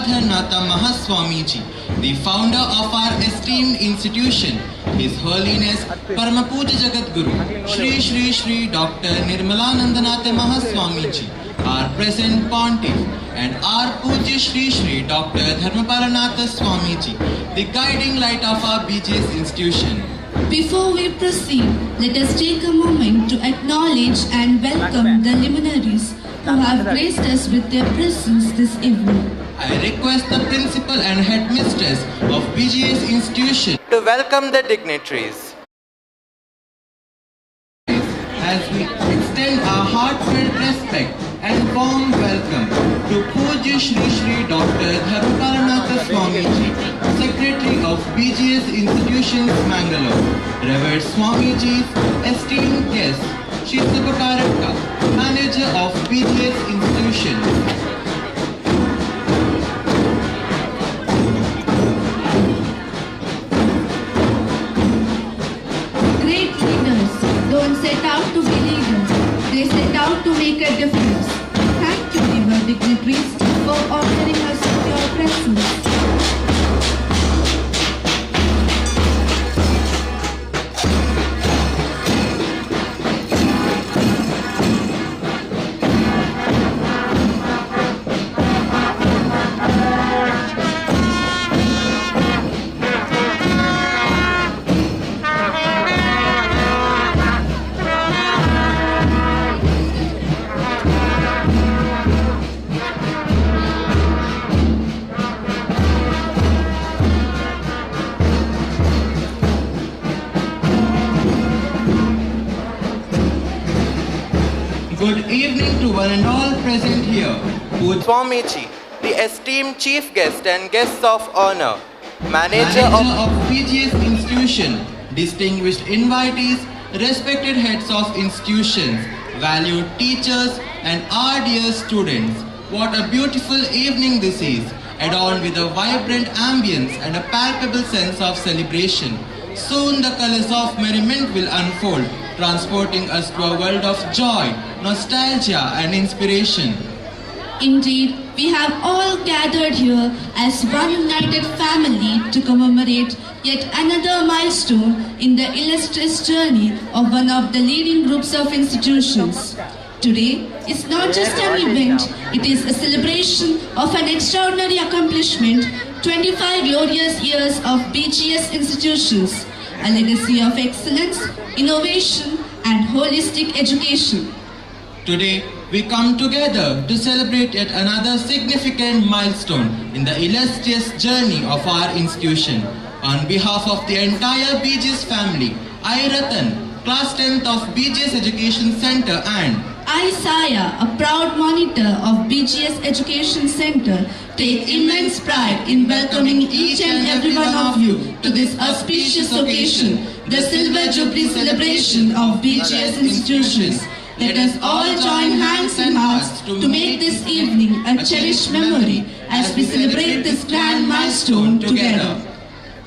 Gangadharnatha Mahaswamiji, the founder of our esteemed institution, His Holiness Paramapuja Jagadguru, Shri Shri Shri Dr. Nirmalanandanatha Mahaswamiji, our present Pontiff, and our Puja Shri Shri Dr. Dharmapalanatha Swamiji, the guiding light of our BGS institution. Before we proceed, let us take a moment to acknowledge and welcome the luminaries who have graced us with their presence this evening. I request the Principal and Headmistress of BGS institution to welcome the dignitaries. As we extend our heartfelt respect and warm welcome to Puja Shri Shri Dr. Dharmapalanatha Swamiji, Secretary of BGS Institutions, Mangalore, Revered Swamiji's esteemed guest, Shri Subhakarakka, Manager of BGS Institution. Great leaders don't set out to be leaders, they set out to make a difference. Thank you, dear dignitaries, for honoring us with your presence. Good evening to one and all present here. Puja Swamiji, the esteemed chief guest and guests of honor, Manager of BGS institution, distinguished invitees, respected heads of institutions, valued teachers and our dear students. What a beautiful evening this is, adorned with a vibrant ambience and a palpable sense of celebration. Soon the colors of merriment will unfold, transporting us to a world of joy, nostalgia and inspiration. Indeed, we have all gathered here as one united family to commemorate yet another milestone in the illustrious journey of one of the leading groups of institutions. Today is not just an event, it is a celebration of an extraordinary accomplishment, 25 glorious years of BGS institutions, a legacy of excellence, innovation and holistic education. Today, we come together to celebrate yet another significant milestone in the illustrious journey of our institution. On behalf of the entire BGS family, I, Ratan, Class 10th of BGS Education Center and I, Saya, a proud monitor of BGS Education Center, take immense pride in welcoming each and every one of you to this auspicious occasion, the Silver Jubilee celebration of BGS institutions. Let us all join hands and hearts to make this evening a cherished memory as we celebrate this grand milestone together.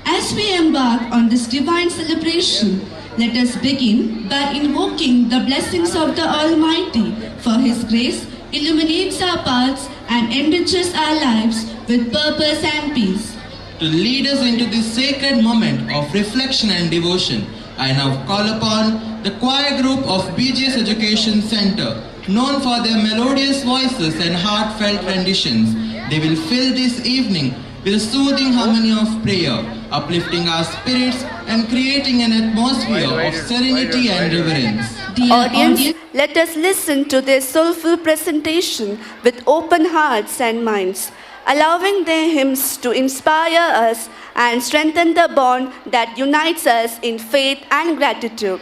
As we embark on this divine celebration, let us begin by invoking the blessings of the Almighty, for His grace illuminates our paths and enriches our lives with purpose and peace. To lead us into this sacred moment of reflection and devotion, I now call upon the choir group of BGS Education Center, known for their melodious voices and heartfelt renditions. They will fill this evening with a soothing harmony of prayer, uplifting our spirits and creating an atmosphere of serenity and reverence. Dear audience, let us listen to their soulful presentation with open hearts and minds, allowing their hymns to inspire us and strengthen the bond that unites us in faith and gratitude.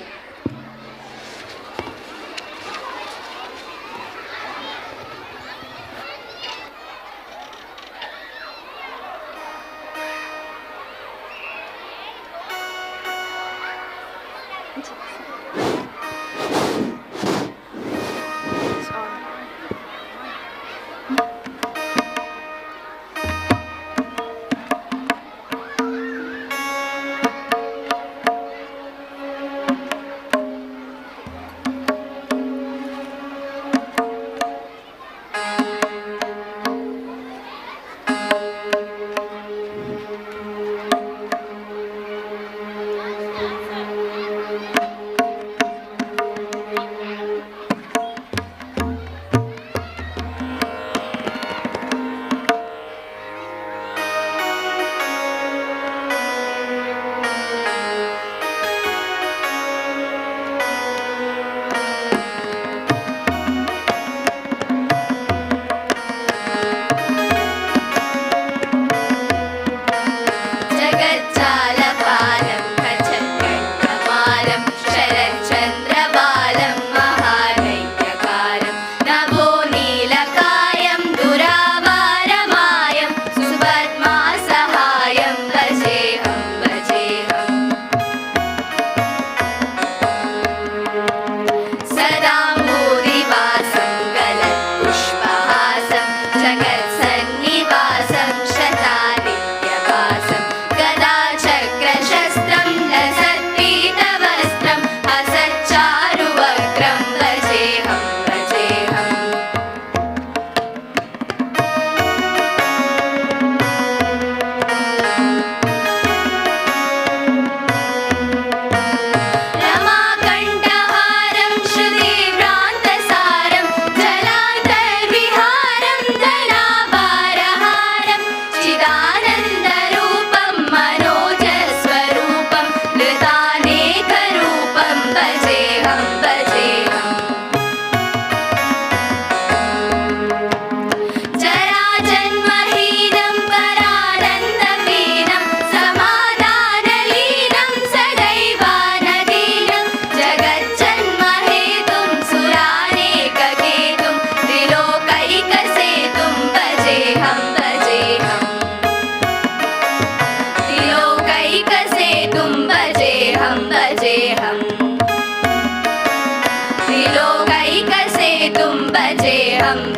तुम बजे हम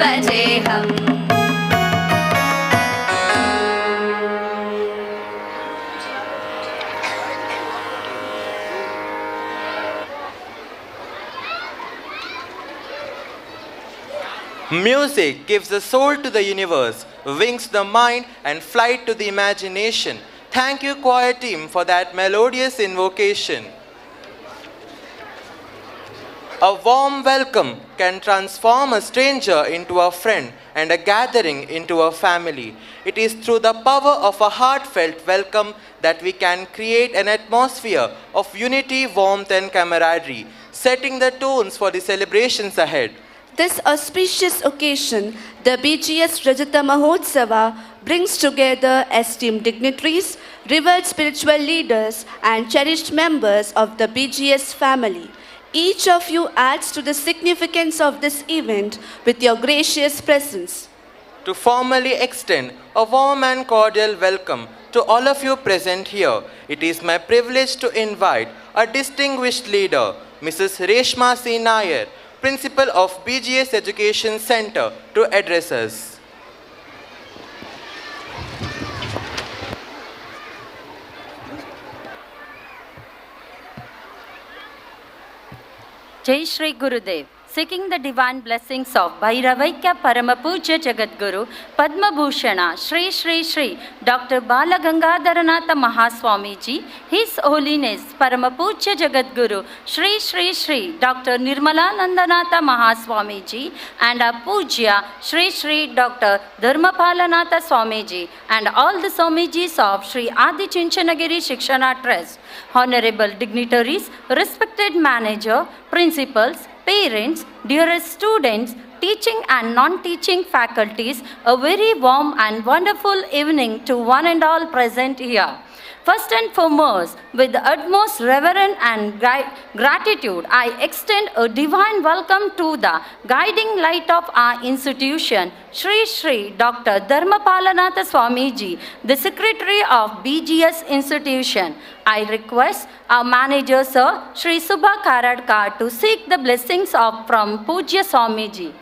Music gives the soul to the universe, wings the mind, and flight to the imagination. Thank you, choir team, for that melodious invocation. A warm welcome can transform a stranger into a friend and a gathering into a family. It is through the power of a heartfelt welcome that we can create an atmosphere of unity, warmth, and camaraderie, setting the tones for the celebrations ahead. This auspicious occasion, the BGS Rajata Mahotsava, brings together esteemed dignitaries, revered spiritual leaders, and cherished members of the BGS family. Each of you adds to the significance of this event with your gracious presence. To formally extend a warm and cordial welcome to all of you present here, it is my privilege to invite a distinguished leader, Mrs. Reshma C. Nair, Principal of BGS Education Center, to address us. Jai Shri Gurudev. Seeking the divine blessings of Bhairavaikya Paramapuja Jagadguru Padma Bhushana Shri Shri Shri Dr. Bala Gangadharanatha Mahaswamiji, His Holiness Paramapuja Jagadguru Shri Shri Shri Dr. Nirmalanandanatha Mahaswamiji, and our Pujya Shri Shri Dr. Dharmapalanatha Swamiji, and all the Swamijis of Shri Adi Chinchanagiri Shikshana Trust, honorable dignitaries, respected manager, principals, parents, dearest students, teaching and non-teaching faculties, a very warm and wonderful evening to one and all present here. First and foremost, with the utmost reverence and gratitude, I extend a divine welcome to the guiding light of our institution, Shri Shri Dr. Dharmapalanatha Swamiji, the Secretary of BGS Institution. I request our manager, Sir, Shri Subha Karadkar, to seek the blessings from Pujya Swamiji.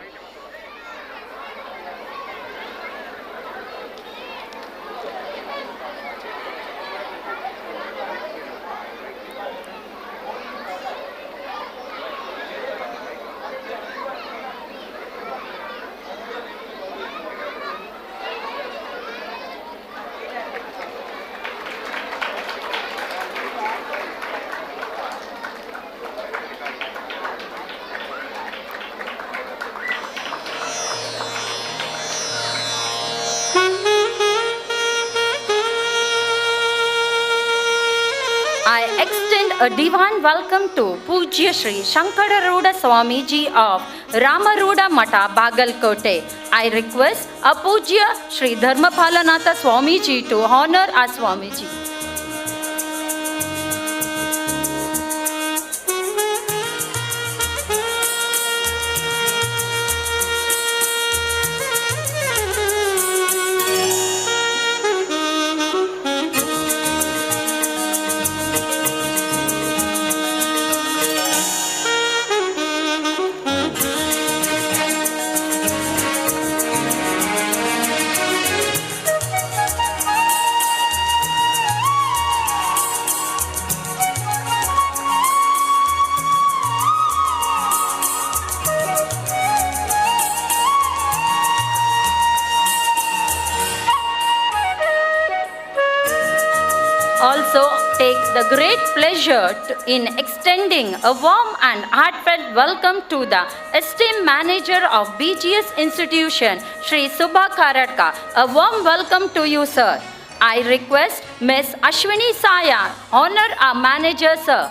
I extend a divine welcome to Pujya Shri Shankararuda Swamiji of Ramaruda Mata, Bagalkote. I request a Pujya Shri Dharmapalanatha Swamiji to honor our Swamiji. Also take the great pleasure in extending a warm and heartfelt welcome to the esteemed manager of BGS Institution, Shri Subha Karadkar. A warm welcome to you, sir. I request Ms. Ashwini Saya, honor our manager, sir.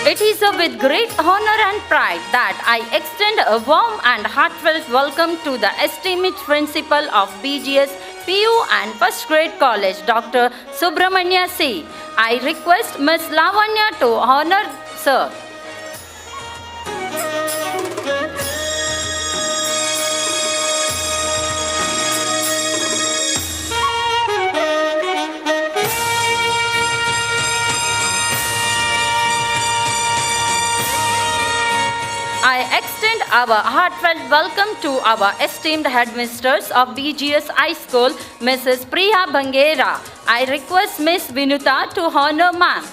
It is with great honor and pride that I extend a warm and heartfelt welcome to the esteemed principal of BGS PU and First Grade College, Dr. Subramanya C. I request Ms. Lavanya to honor sir. I extend our heartfelt welcome to our esteemed headmisters of BGS High School, Mrs. Priya Bangera. I request Miss Vinuta to honor ma'am.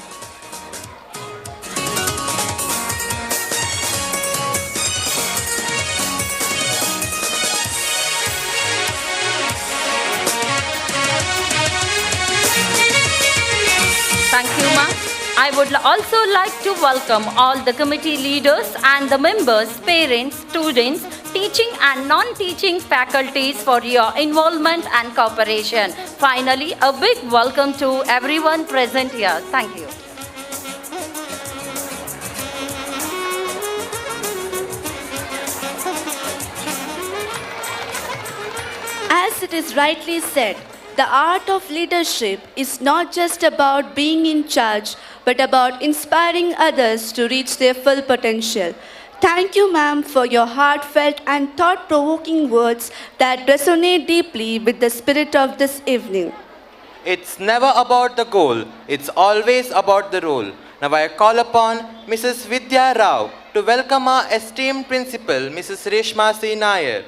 Thank you, ma'am. I would also like to welcome all the committee leaders and the members, parents, students, teaching and non-teaching faculties for your involvement and cooperation. Finally, a big welcome to everyone present here. Thank you. As it is rightly said, the art of leadership is not just about being in charge, but about inspiring others to reach their full potential. Thank you, ma'am, for your heartfelt and thought-provoking words that resonate deeply with the spirit of this evening. It's never about the goal, it's always about the role. Now I call upon Mrs. Vidya Rao to welcome our esteemed principal, Mrs. Reshma C. Nair.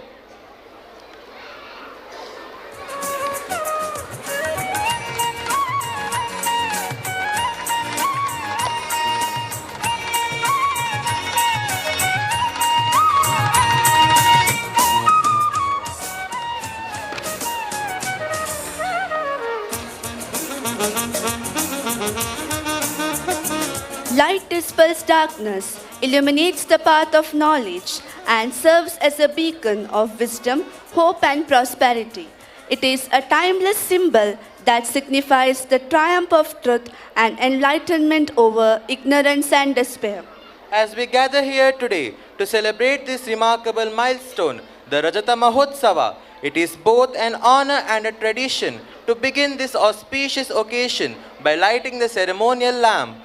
Light dispels darkness, illuminates the path of knowledge, and serves as a beacon of wisdom, hope, and prosperity. It is a timeless symbol that signifies the triumph of truth and enlightenment over ignorance and despair. As we gather here today to celebrate this remarkable milestone, the Rajata Mahotsava, it is both an honor and a tradition to begin this auspicious occasion by lighting the ceremonial lamp.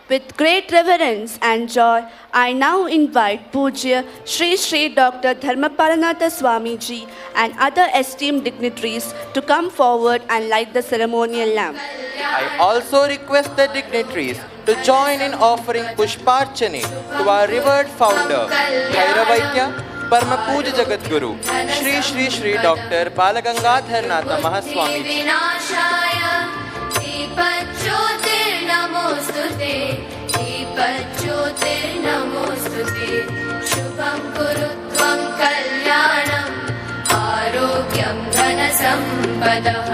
With great reverence and joy, I now invite Pujya Sri Sri Dr. Dharmapalanatha Swamiji and other esteemed dignitaries to come forward and light the ceremonial lamp. I also request the dignitaries to join in offering Pushparchane to our revered founder, Bhairavaikya Parma Puja Jagadguru, Sri Sri Sri Dr. Balagangadharanatha Mahaswamiji. नमोस्तुते दीपज्योतिर्नमोस्तुते शुभं कुरु त्वं कल्याणम् आरोग्यं धनसम्पदः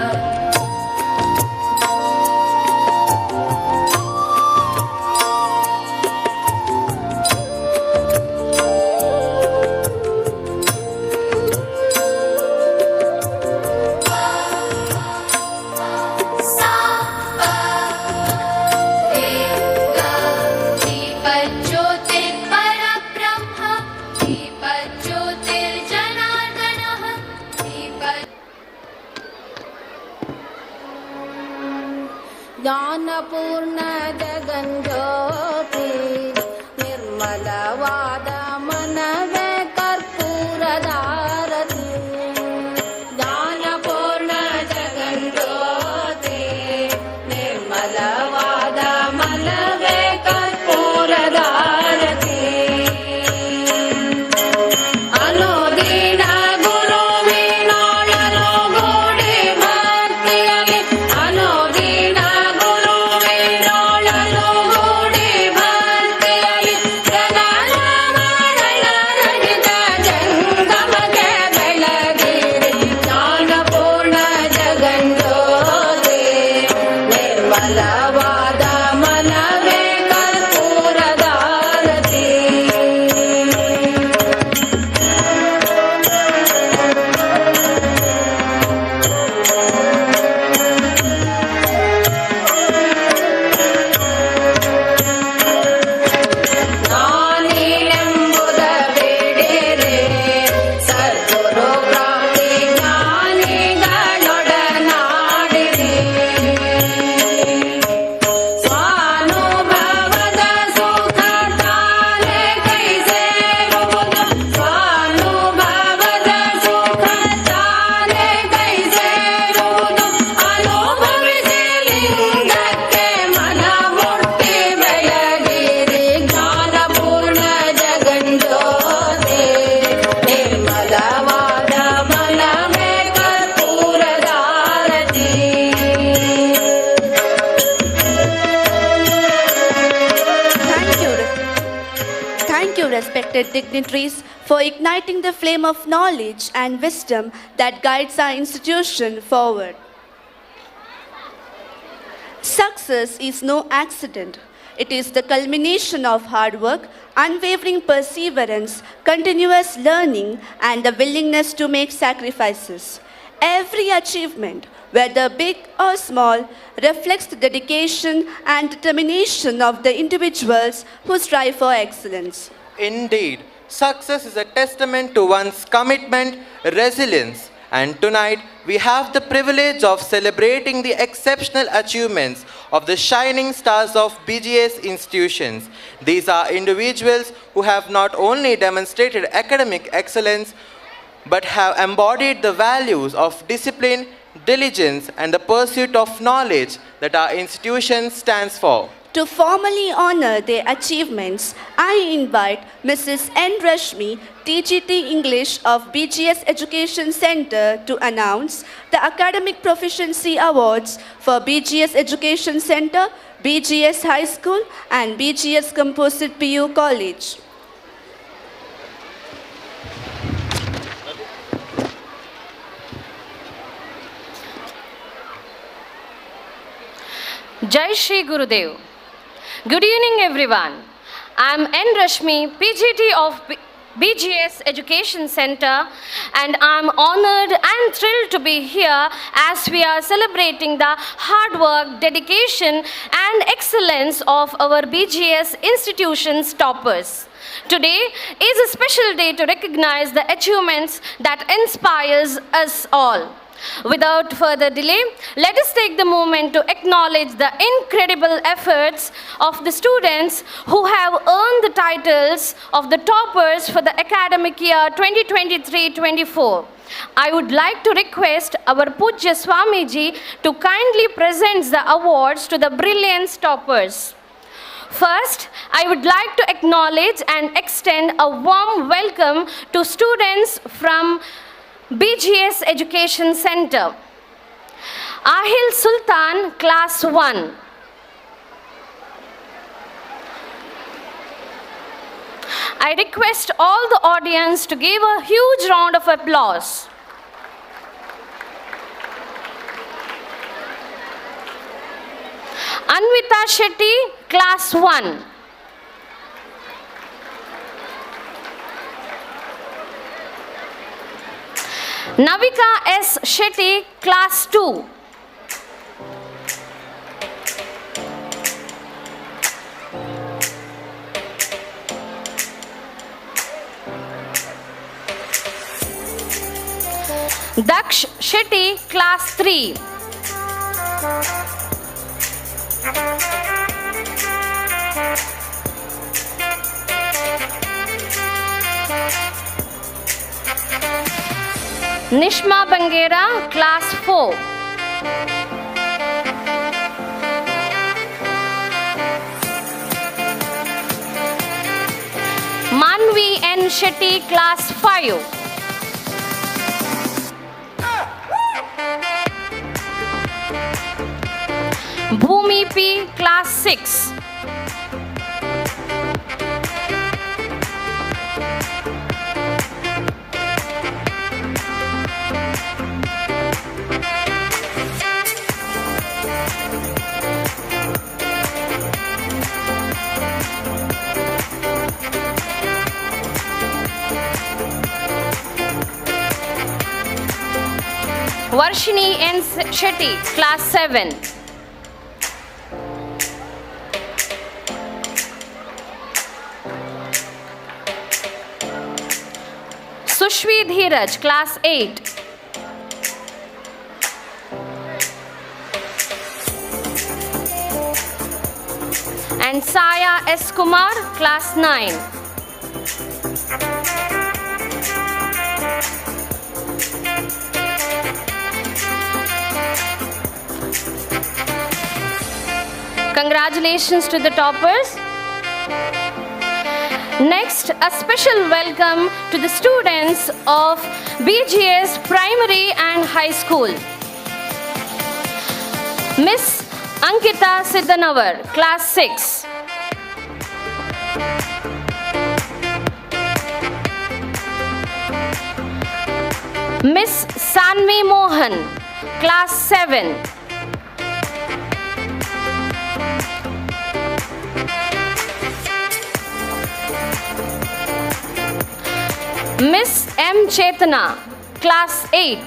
ज्ञानपूर्ण जगन्ज्योति निर्मलवाद मनवे कर्पूरदारति ज्ञानपूर्ण जगन्ज्योति निर्मलवाद मनवे कर्पूरदारति अनुदीन गुरु विनोदनो गोडि भक्तियलि अनुदीन गुरु Vinod respected dignitaries, for igniting the flame of knowledge and wisdom that guides our institution forward. Success is no accident. It is the culmination of hard work, unwavering perseverance, continuous learning, and the willingness to make sacrifices. Every achievement, whether big or small, reflects the dedication and determination of the individuals who strive for excellence. Indeed, success is a testament to one's commitment, resilience, and tonight we have the privilege of celebrating the exceptional achievements of the shining stars of BGS institutions. These are individuals who have not only demonstrated academic excellence but have embodied the values of discipline, diligence, and the pursuit of knowledge that our institution stands for. To formally honor their achievements, I invite Mrs. N. Rashmi, TGT English of BGS Education Center, to announce the Academic Proficiency Awards for BGS Education Center, BGS High School, and BGS Composite PU College. Jai Shri Gurudev. Good evening, everyone. I am N. Rashmi, PGT of BGS Education Center, and I am honored and thrilled to be here as we are celebrating the hard work, dedication, and excellence of our BGS institution's toppers. Today is a special day to recognize the achievements that inspires us all. Without further delay, let us take the moment to acknowledge the incredible efforts of the students who have earned the titles of the toppers for the academic year 2023-24. I would like to request our Pujya Swamiji to kindly present the awards to the brilliant toppers. First, I would like to acknowledge and extend a warm welcome to students from BGS Education Center. Ahil Sultan, Class 1. I request all the audience to give a huge round of applause. Anvita Shetty, Class 1. Navika S. Shetty, Class 2. Daksh Shetty, Class 3. Nishma Bangera, Class 4. Manvi N. Shetty, Class 5. Bhumi P, Class 6. Varshini N. Shetty, Class 7. Sushvi Dheeraj, Class 8. And Saya S. Kumar, Class 9. Congratulations to the toppers. Next, a special welcome to the students of BGS Primary and High School. Miss Ankita Siddhanavar, Class 6. Miss Sanvi Mohan, Class 7. Miss M. Chetana, Class 8.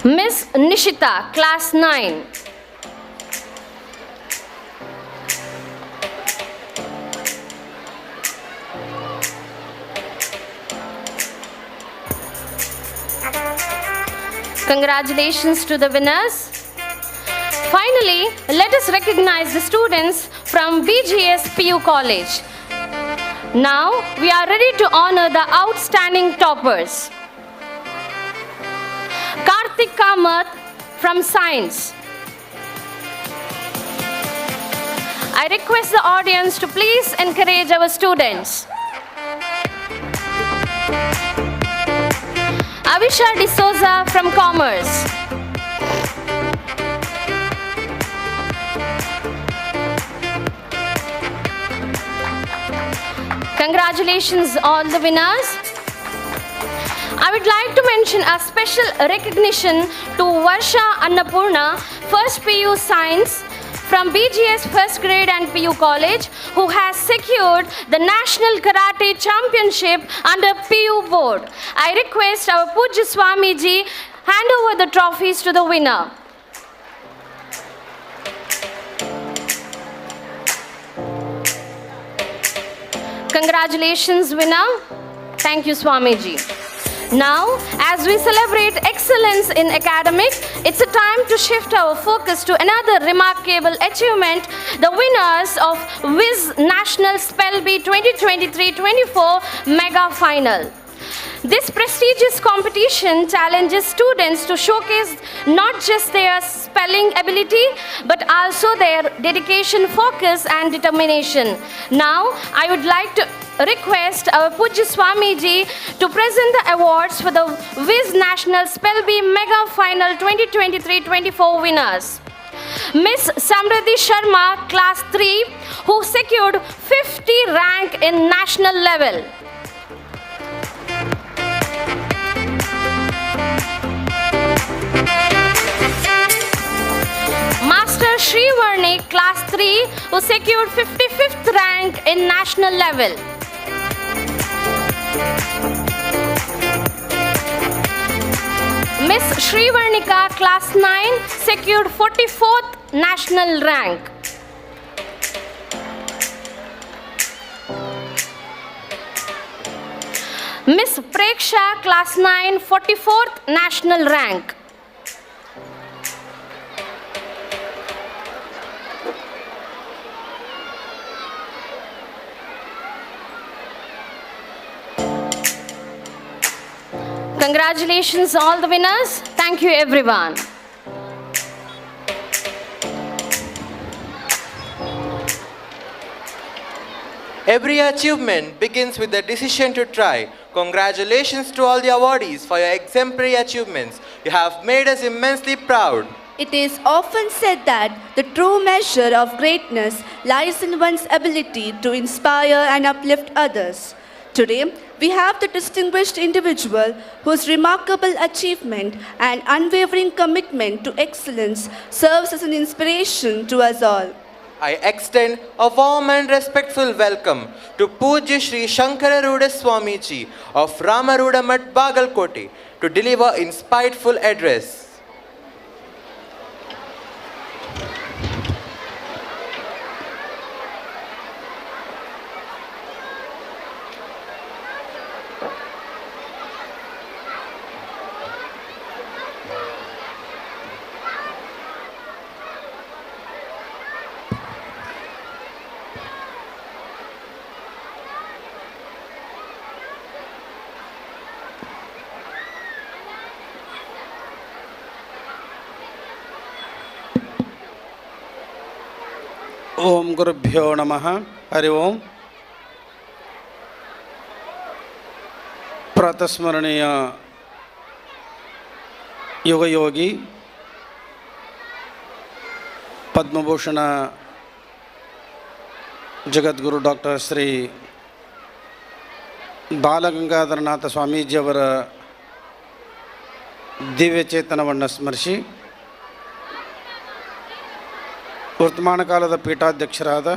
Miss Nishita, Class 9. Congratulations to the winners. Finally, let us recognize the students from BGS PU College. Now, we are ready to honor the outstanding toppers. Karthik Kamath from Science. I request the audience to please encourage our students. Avisha D'Souza from Commerce. Congratulations all the winners. I would like to mention a special recognition to Varsha Annapurna, First PU Science from BGS First Grade and PU College, who has secured the National Karate Championship under PU Board. I request our Pujya Swamiji hand over the trophies to the winner. Congratulations, winner. Thank you, Swamiji. Now, as we celebrate excellence in academic, it's a time to shift our focus to another remarkable achievement, the winners of Viz National Spell Bee 2023-24 Mega Final. This prestigious competition challenges students to showcase not just their spelling ability, but also their dedication, focus, and determination. Now, I would like to request our Pujya Swamiji to present the awards for the Viz National Spell Bee Mega Final 2023-24 winners. Miss Samriddhi Sharma, Class 3, who secured 50 rank in national level. Master Srivarni, Class 3, who secured 55th rank in national level. Miss Srivarnika, Class 9, secured 44th national rank. Miss Preksha, Class 9, 44th national rank. Congratulations all the winners. Thank you everyone. Every achievement begins with the decision to try. Congratulations to all the awardees for your exemplary achievements. You have made us immensely proud. It is often said that the true measure of greatness lies in one's ability to inspire and uplift others. Today, we have the distinguished individual whose remarkable achievement and unwavering commitment to excellence serves as an inspiration to us all. I extend a warm and respectful welcome to Pujya Shri Shankararuda Swamiji of Ramaruda Mat Bagalkote to deliver insightful address. ओम गुरुभ्यो नमः हरि ओम प्रातस्मरणीय युगयोगी पद्मभूषण ಜಗದ್ಗುರು doctor Shri Balagangadharanatha ಸ್ವಾಮೀಜಿಯವರ ದಿವ್ಯಚೇತನವನ್ನು ಸ್ಮರಿಸಿ ವರ್ತಮಾನ ಕಾಲದ ಪೀಠಾಧ್ಯಕ್ಷರಾದ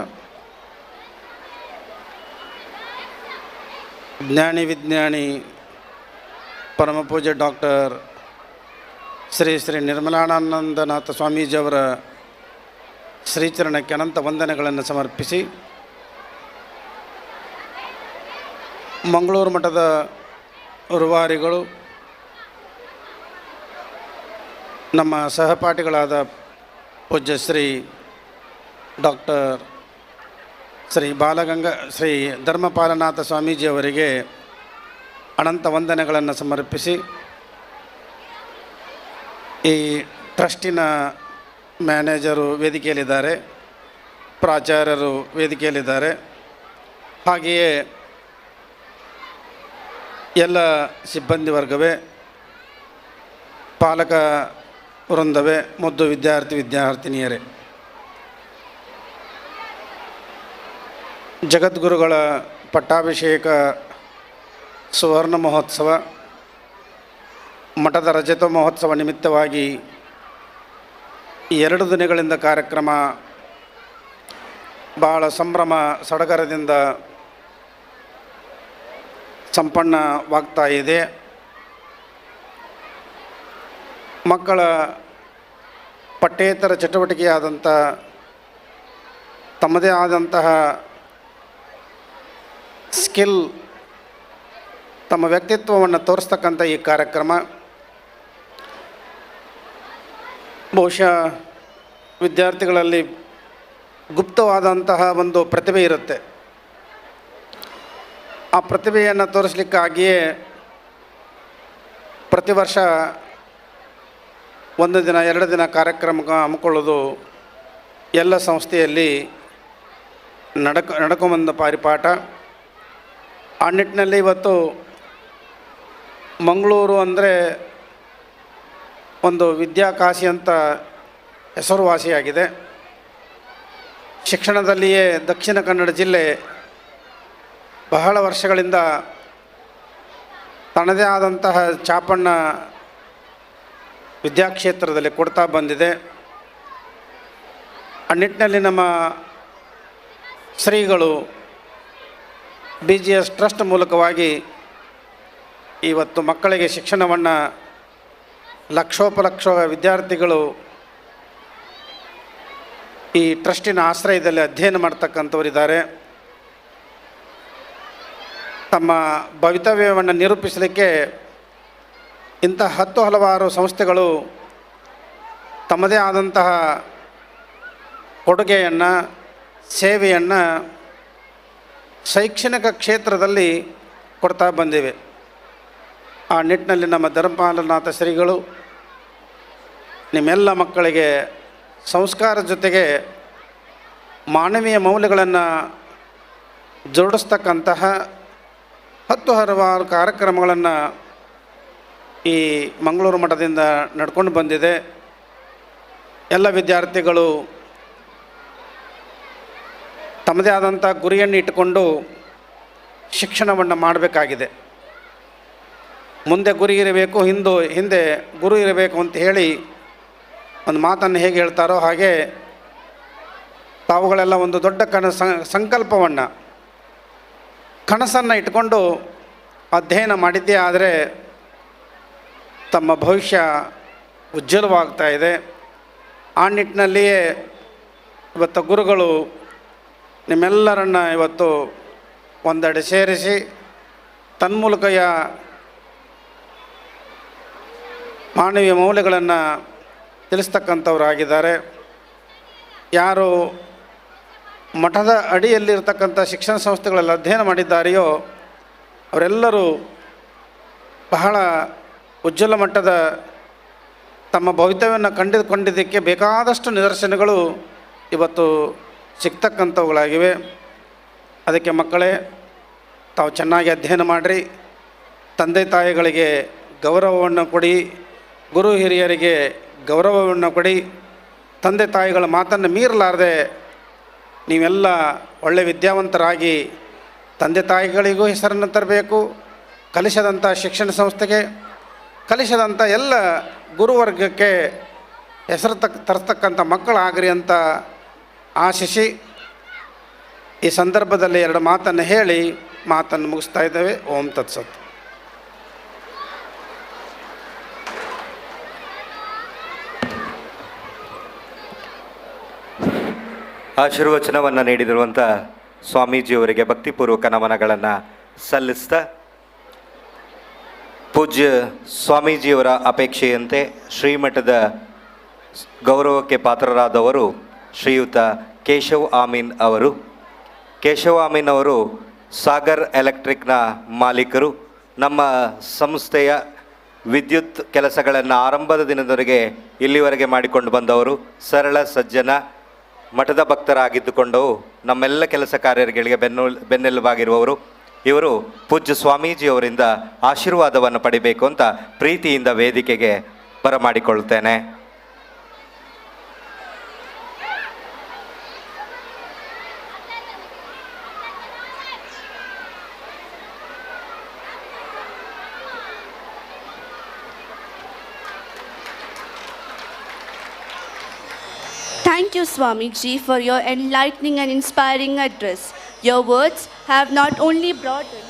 ಜ್ಞಾನಿ ವಿಜ್ಞಾನಿ ಪರಮಪೂಜ್ಯ doctor Shri Shri Nirmalanandanatha ಸ್ವಾಮೀಜಿಯವರ ಶ್ರೀಚರಣಕ್ಕೆ ಅನಂತ ವಂದನೆಗಳನ್ನು ಸಮರ್ಪಿಸಿ ಮಂಗಳೂರು ಮಠದ ರೂವಾರಿಗಳು ನಮ್ಮ ಸಹಪಾಠಿಗಳಾದ ಪೂಜ್ಯ ಶ್ರೀ ಡಾಕ್ಟರ್ ಶ್ರೀ ಧರ್ಮಪಾಲನಾಥ ಸ್ವಾಮೀಜಿಯವರಿಗೆ ಅನಂತ ವಂದನೆಗಳನ್ನು ಸಮರ್ಪಿಸಿ ಈ ಟ್ರಸ್ಟಿನ ಮ್ಯಾನೇಜರು ವೇದಿಕೆಯಲ್ಲಿದ್ದಾರೆ, ಪ್ರಾಚಾರ್ಯರು ವೇದಿಕೆಯಲ್ಲಿದ್ದಾರೆ, ಹಾಗೆಯೇ ಎಲ್ಲ ಸಿಬ್ಬಂದಿ ವರ್ಗವೇ, ಪಾಲಕ ವೃಂದವೇ, ಮುದ್ದು ವಿದ್ಯಾರ್ಥಿನಿಯರೇ, ಜಗದ್ಗುರುಗಳ ಪಟ್ಟಾಭಿಷೇಕ ಸುವರ್ಣ ಮಹೋತ್ಸವ, ಮಠದ ರಜತ ಮಹೋತ್ಸವ ನಿಮಿತ್ತವಾಗಿ 2 ದಿನಗಳಿಂದ ಕಾರ್ಯಕ್ರಮ ಭಾಳ ಸಂಭ್ರಮ ಸಡಗರದಿಂದ ಸಂಪನ್ನವಾಗ್ತಾ ಇದೆ. ಮಕ್ಕಳ ಪಠ್ಯೇತರ ಚಟುವಟಿಕೆಯಾದಂಥ ತಮ್ಮದೇ ಆದಂತಹ ಸ್ಕಿಲ್, ತಮ್ಮ ವ್ಯಕ್ತಿತ್ವವನ್ನು ತೋರಿಸ್ತಕ್ಕಂಥ ಈ ಕಾರ್ಯಕ್ರಮ ಬಹುಶಃ ವಿದ್ಯಾರ್ಥಿಗಳಲ್ಲಿ ಗುಪ್ತವಾದಂತಹ ಒಂದು ಪ್ರತಿಭೆ ಇರುತ್ತೆ. ಆ ಪ್ರತಿಭೆಯನ್ನು ತೋರಿಸಲಿಕ್ಕಾಗಿಯೇ ಪ್ರತಿ ವರ್ಷ 1 ದಿನ 2 ದಿನ ಕಾರ್ಯಕ್ರಮ ಹಮ್ಮಿಕೊಳ್ಳೋದು ಎಲ್ಲ ಸಂಸ್ಥೆಯಲ್ಲಿ ನಡ್ಕೊಂಬಂದ ಪರಿಪಾಠ. ಆ ನಿಟ್ಟಿನಲ್ಲಿ ಇವತ್ತು ಮಂಗಳೂರು ಅಂದರೆ ಒಂದು ವಿದ್ಯಾಕಾಶಿ ಅಂತ ಹೆಸರುವಾಸಿಯಾಗಿದೆ. ಶಿಕ್ಷಣದಲ್ಲಿಯೇ ದಕ್ಷಿಣ ಕನ್ನಡ ಜಿಲ್ಲೆ ಬಹಳ ವರ್ಷಗಳಿಂದ ತನ್ನದೇ ಆದಂತಹ ಛಾಪನ್ನು ವಿದ್ಯಾಕ್ಷೇತ್ರದಲ್ಲಿ ಕೊಡ್ತಾ ಬಂದಿದೆ. ಆ ನಿಟ್ಟಿನಲ್ಲಿ ನಮ್ಮ ಶ್ರೀಗಳು BGS ಟ್ರಸ್ಟ್ ಮೂಲಕವಾಗಿ ಇವತ್ತು ಮಕ್ಕಳಿಗೆ ಶಿಕ್ಷಣವನ್ನು ಲಕ್ಷೋಪಲಕ್ಷ ವಿದ್ಯಾರ್ಥಿಗಳು ಈ ಟ್ರಸ್ಟಿನ ಆಶ್ರಯದಲ್ಲಿ ಅಧ್ಯಯನ ಮಾಡ್ತಕ್ಕಂಥವರಿದ್ದಾರೆ. ತಮ್ಮ ಭವಿತವ್ಯವನ್ನು ನಿರೂಪಿಸಲಿಕ್ಕೆ ಇಂಥ ಹಲವಾರು ಸಂಸ್ಥೆಗಳು ತಮ್ಮದೇ ಆದಂತಹ ಕೊಡುಗೆಯನ್ನು, ಸೇವೆಯನ್ನು ಶೈಕ್ಷಣಿಕ ಕ್ಷೇತ್ರದಲ್ಲಿ ಕೊಡ್ತಾ ಬಂದಿವೆ. ಆ ನಿಟ್ಟಿನಲ್ಲಿ ನಮ್ಮ ಧರ್ಮಪಾಲನಾಥ ಶ್ರೀಗಳು ನಿಮ್ಮೆಲ್ಲ ಮಕ್ಕಳಿಗೆ ಸಂಸ್ಕಾರ ಜೊತೆಗೆ ಮಾನವೀಯ ಮೌಲ್ಯಗಳನ್ನು ಜೋಡಿಸ್ತಕ್ಕಂತಹ ಹಲವಾರು ಕಾರ್ಯಕ್ರಮಗಳನ್ನು ಈ ಮಂಗಳೂರು ಮಠದಿಂದ ನಡ್ಕೊಂಡು ಬಂದಿದೆ. ಎಲ್ಲ ವಿದ್ಯಾರ್ಥಿಗಳು ತಮ್ಮದೇ ಆದಂಥ ಗುರಿಯನ್ನು ಇಟ್ಟುಕೊಂಡು ಶಿಕ್ಷಣವನ್ನು ಮಾಡಬೇಕಾಗಿದೆ. ಮುಂದೆ ಗುರಿ ಇರಬೇಕು, ಹಿಂದೆ ಗುರು ಇರಬೇಕು ಅಂತ ಹೇಳಿ ಒಂದು ಮಾತನ್ನು ಹೇಗೆ ಹೇಳ್ತಾರೋ ಹಾಗೆ ತಾವುಗಳೆಲ್ಲ ಒಂದು ದೊಡ್ಡ ಸಂಕಲ್ಪವನ್ನು, ಕನಸನ್ನು ಇಟ್ಕೊಂಡು ಅಧ್ಯಯನ ಮಾಡಿದ್ದೇ ಆದರೆ ತಮ್ಮ ಭವಿಷ್ಯ ಉಜ್ವಲವಾಗ್ತಾ ಇದೆ. ಆ ನಿಟ್ಟಿನಲ್ಲಿಯೇ ಇವತ್ತು ಗುರುಗಳು ನಿಮ್ಮೆಲ್ಲರನ್ನು ಇವತ್ತು ಒಂದೆಡೆ ಸೇರಿಸಿ ತನ್ಮೂಲಕ ಮಾನವೀಯ ಮೌಲ್ಯಗಳನ್ನು ತಿಳಿಸ್ತಕ್ಕಂಥವರಾಗಿದ್ದಾರೆ. ಯಾರು ಮಠದ ಅಡಿಯಲ್ಲಿರ್ತಕ್ಕಂಥ ಶಿಕ್ಷಣ ಸಂಸ್ಥೆಗಳಲ್ಲಿ ಅಧ್ಯಯನ ಮಾಡಿದ್ದಾರೆಯೋ ಅವರೆಲ್ಲರೂ ಬಹಳ ಉಜ್ವಲ ಮಟ್ಟದ ತಮ್ಮ ಭವಿತವ್ಯವನ್ನು ಕಂಡುಕೊಂಡಿದ್ದಕ್ಕೆ ಬೇಕಾದಷ್ಟು ನಿದರ್ಶನಗಳು ಇವತ್ತು ಸಿಗ್ತಕ್ಕಂಥವುಗಳಾಗಿವೆ. ಅದಕ್ಕೆ ಮಕ್ಕಳೇ, ತಾವು ಚೆನ್ನಾಗಿ ಅಧ್ಯಯನ ಮಾಡಿರಿ, ತಂದೆ ತಾಯಿಗಳಿಗೆ ಗೌರವವನ್ನು ಕೊಡಿ, ಗುರು ಹಿರಿಯರಿಗೆ ಗೌರವವನ್ನು ಕೊಡಿ, ತಂದೆ ತಾಯಿಗಳ ಮಾತನ್ನು ಮೀರಲಾರದೆ ನೀವೆಲ್ಲ ಒಳ್ಳೆಯ ವಿದ್ಯಾವಂತರಾಗಿ ತಂದೆ ತಾಯಿಗಳಿಗೂ ಹೆಸರನ್ನು ತರಬೇಕು, ಕಲಿಸದಂಥ ಶಿಕ್ಷಣ ಸಂಸ್ಥೆಗೆ, ಕಲಿಸದಂಥ ಎಲ್ಲ ಗುರುವರ್ಗಕ್ಕೆ ಹೆಸರು ತರ್ತಕ್ಕಂಥ ಮಕ್ಕಳಾಗ್ರಿ ಅಂತ ಆಶಿಸಿ ಈ ಸಂದರ್ಭದಲ್ಲಿ 2 ಮಾತನ್ನು ಹೇಳಿ ಮಾತನ್ನು ಮುಗಿಸ್ತಾ ಇದ್ದೇವೆ. ಓಂ ತತ್ಸತ್. ಆಶೀರ್ವಚನವನ್ನು ನೀಡಿದಿರುವಂಥ ಸ್ವಾಮೀಜಿಯವರಿಗೆ ಭಕ್ತಿಪೂರ್ವಕ ನಮನಗಳನ್ನು ಸಲ್ಲಿಸ್ತಾ, ಪೂಜ್ಯ ಸ್ವಾಮೀಜಿಯವರ ಅಪೇಕ್ಷೆಯಂತೆ ಶ್ರೀಮಠದ ಗೌರವಕ್ಕೆ ಪಾತ್ರರಾದವರು ಶ್ರೀಯುತ ಕೇಶವ್ ಆಮೀನ್ ಅವರು. ಕೇಶವ್ ಆಮೀನ್ ಅವರು ಸಾಗರ್ ಎಲೆಕ್ಟ್ರಿಕ್ನ ಮಾಲೀಕರು. ನಮ್ಮ ಸಂಸ್ಥೆಯ ವಿದ್ಯುತ್ ಕೆಲಸಗಳನ್ನು ಆರಂಭದ ದಿನದವರೆಗೆ ಇಲ್ಲಿವರೆಗೆ ಮಾಡಿಕೊಂಡು ಬಂದವರು. ಸರಳ ಸಜ್ಜನ, ಮಠದ ಭಕ್ತರಾಗಿದ್ದುಕೊಂಡು ನಮ್ಮೆಲ್ಲ ಕೆಲಸ ಕಾರ್ಯಗಳಿಗೆ ಬೆನ್ನೆಲುಬಾಗಿರುವವರು. ಇವರು ಪೂಜ್ಯ ಸ್ವಾಮೀಜಿಯವರಿಂದ ಆಶೀರ್ವಾದವನ್ನು ಪಡಿಬೇಕು ಅಂತ ಪ್ರೀತಿಯಿಂದ ವೇದಿಕೆಗೆ ಬರಮಾಡಿಕೊಳ್ಳುತ್ತೇನೆ. Thank you, Swamiji, for your enlightening and inspiring address. Your words have not only broadened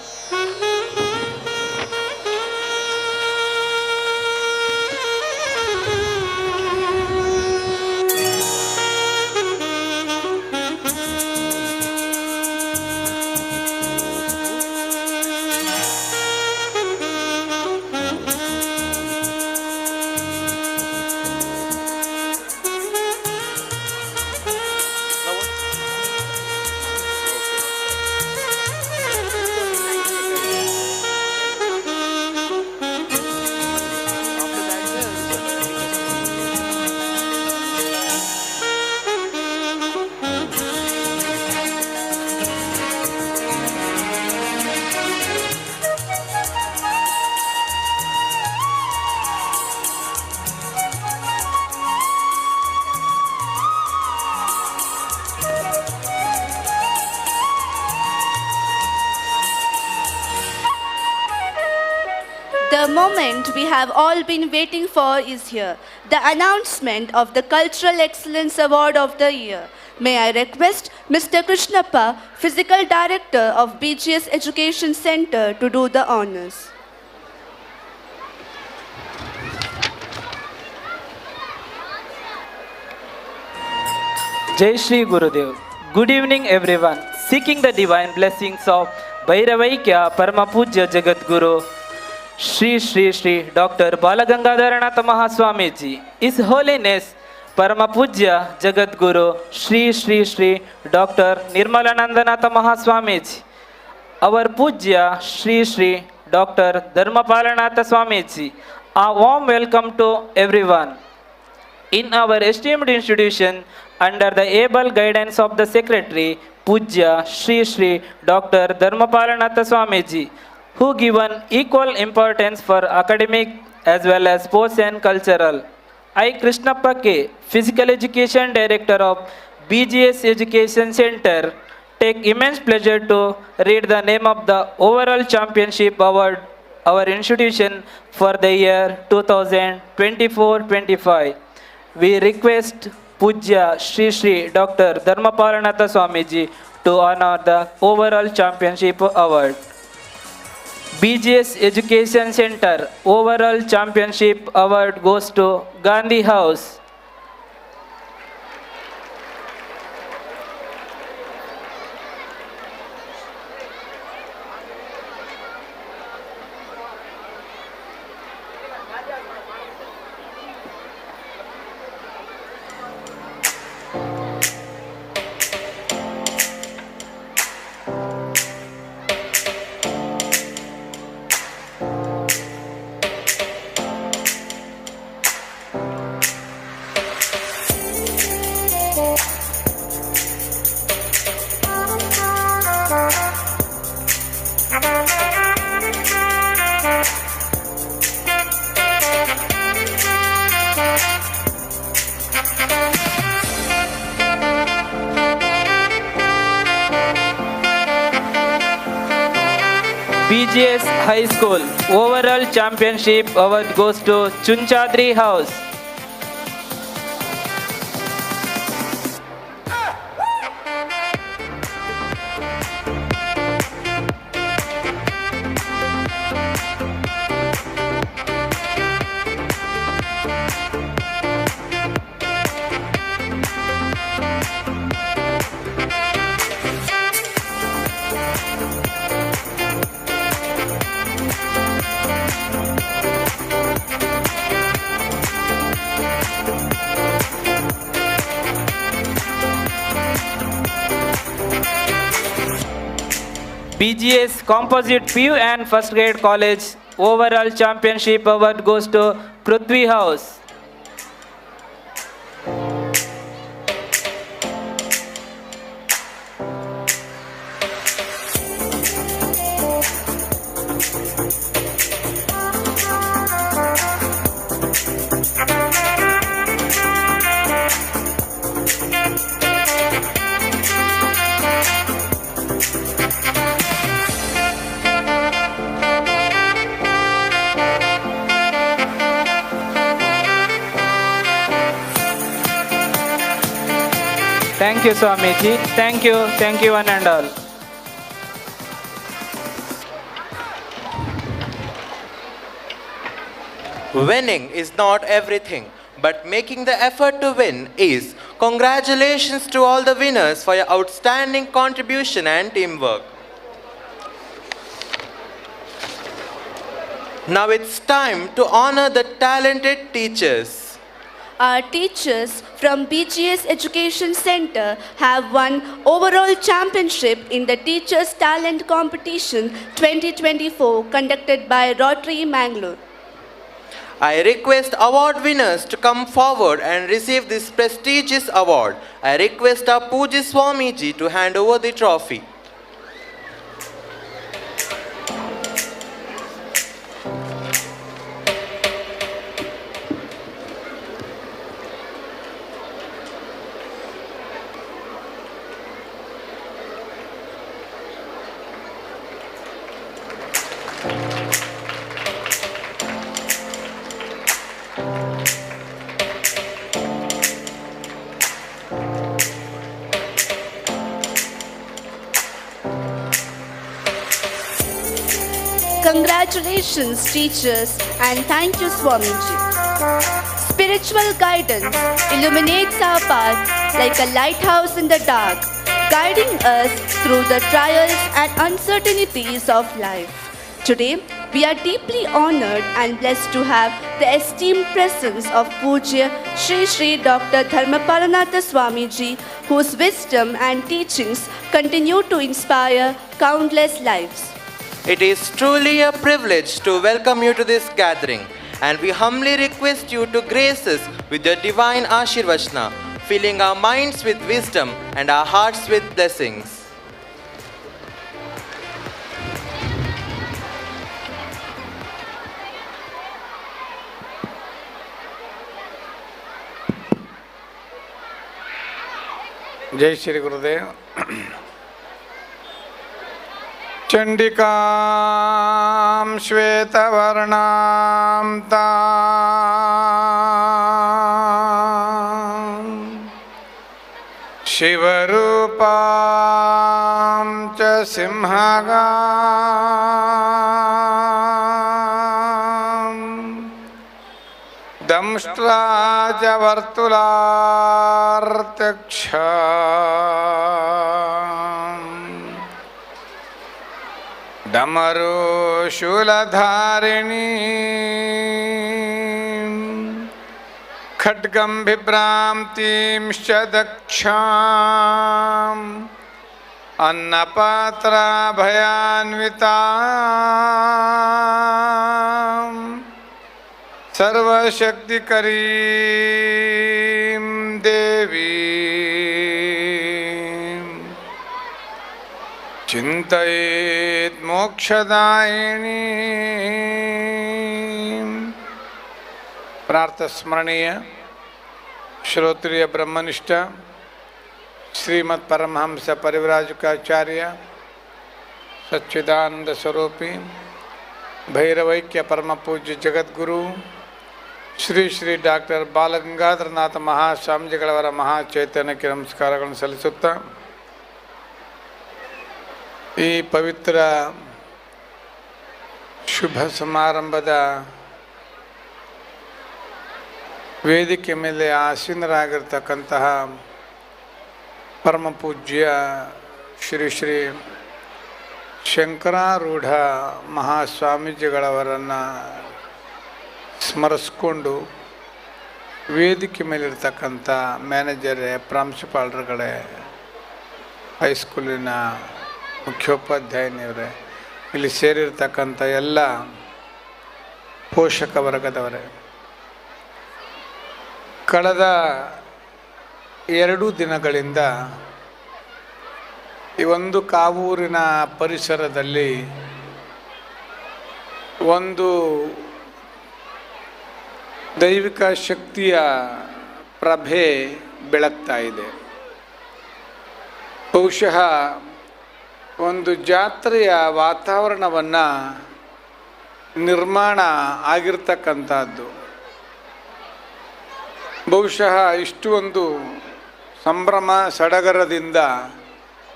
The moment we have all been waiting for is here, the announcement of the Cultural Excellence Award of the Year. May I request Mr. Krishnappa, Physical Director of BGS Education Center, to do the honors. Jai Shri Gurudev. Good evening everyone. Seeking the divine blessings of Bhairavaikya Parama Pujya Jagat Guru Shri Shri Shri Dr. Balagangadharanath Mahaswamiji, His Holiness Parama Pujya Jagat Guru Shri Shri Shri Dr. Nirmalanandanath Mahaswamiji, our Pujya Shri Shri Dr. Dharmapalanath Swamiji, a warm welcome to everyone. In our esteemed institution, under the able guidance of the Secretary, Pujya Shri Shri Dr. Dharmapalanath Swamiji, who given equal importance for academic as well as sports and cultural. I, Krishnappa K, Physical Education Director of BGS Education Center, take immense pleasure to read the name of the overall championship award our institution for the year 2024-25. We request Pujya Shri Shri Dr. Dharmapalanath Swamiji to honor the overall championship award. BGS Education Center overall championship award goes to Gandhi House. High School. Overall championship award goes to Chunchadri House. BGS Composite PU and First Grade College Overall Championship Award goes to Prithvi House. Thank you, Swamiji. Thank you one and all. Winning is not everything, but making the effort to win is. Congratulations to all the winners for your outstanding contribution and teamwork. Now it's time to honor the talented teachers. Our teachers from BGS Education Center have won overall championship in the Teachers Talent Competition 2024 conducted by Rotary Mangalore. I request award winners to come forward and receive this prestigious award. I request our Puji Swamiji to hand over the trophy. Congratulations, teachers, and thank you, Swamiji. Spiritual guidance illuminates our path like a lighthouse in the dark, guiding us through the trials and uncertainties of life. Today, we are deeply honored and blessed to have the esteemed presence of Pujya Sri Sri Dr. Dharmapalanatha Swamiji, whose wisdom and teachings continue to inspire countless lives. It is truly a privilege to welcome you to this gathering, and we humbly request you to grace us with your divine Ashirvachana, filling our minds with wisdom and our hearts with blessings. जय श्री गुरुदेव। चंडिकां श्वेतवर्णां तां शिवरूपां च सिंहगां दंष्ट्रा च वर्तुलार्त्यक्षां डमरुशूलधारिणी खड्गं बिभ्रान्तींश्च दक्षाम् अन्नपात्राभयान्वितां सर्वशक्तिकरीं देवीं चिन्तयेत् मोक्षदायिनी। प्रार्थस्मरणीय श्रोत्रिय ब्रह्मनिष्ठ श्रीमद् परमहंस परिव्राजकाचार्य सच्चिदानंद स्वरूपी ಭೈರವೈಕ್ಯ ಪರಮ ಪೂಜ್ಯ ಜಗದ್ಗುರು Shri Shri doctor Balagangadharanatha ಮಹಾಸ್ವಾಮೀಜಿಗಳವರ ಮಹಾಚೈತನ್ಯಕ್ಕೆ ನಮಸ್ಕಾರಗಳನ್ನು ಸಲ್ಲಿಸುತ್ತಾ ಈ ಪವಿತ್ರ ಶುಭ ಸಮಾರಂಭದ ವೇದಿಕೆ ಮೇಲೆ ಆಸೀನರಾಗಿರ್ತಕ್ಕಂತಹ ಪರಮ ಪೂಜ್ಯ ಶ್ರೀ ಶ್ರೀ ಶಂಕರಾರೂಢ ಮಹಾಸ್ವಾಮೀಜಿಗಳವರನ್ನು ಸ್ಮರಿಸ್ಕೊಂಡು ವೇದಿಕೆ ಮೇಲಿರ್ತಕ್ಕಂಥ ಮ್ಯಾನೇಜರೇ, ಪ್ರಾಂಶುಪಾಲರುಗಳೇ, ಹೈಸ್ಕೂಲಿನ ಮುಖ್ಯೋಪಾಧ್ಯಾಯನಿಯವರೇ, ಇಲ್ಲಿ ಸೇರಿರ್ತಕ್ಕಂಥ ಎಲ್ಲ ಪೋಷಕ ವರ್ಗದವರೇ, ಕಳೆದ 2 ದಿನಗಳಿಂದ ಈ ಒಂದು ಕಾವೂರಿನ ಪರಿಸರದಲ್ಲಿ ಒಂದು ದೈವಿಕ ಶಕ್ತಿಯ ಪ್ರಭೆ ಬೆಳಗ್ತಾ ಇದೆ. ಬಹುಶಃ ಒಂದು ಜಾತ್ರೆಯ ವಾತಾವರಣವನ್ನು ನಿರ್ಮಾಣ ಆಗಿರ್ತಕ್ಕಂಥದ್ದು. ಬಹುಶಃ ಇಷ್ಟು ಒಂದು ಸಂಭ್ರಮ ಸಡಗರದಿಂದ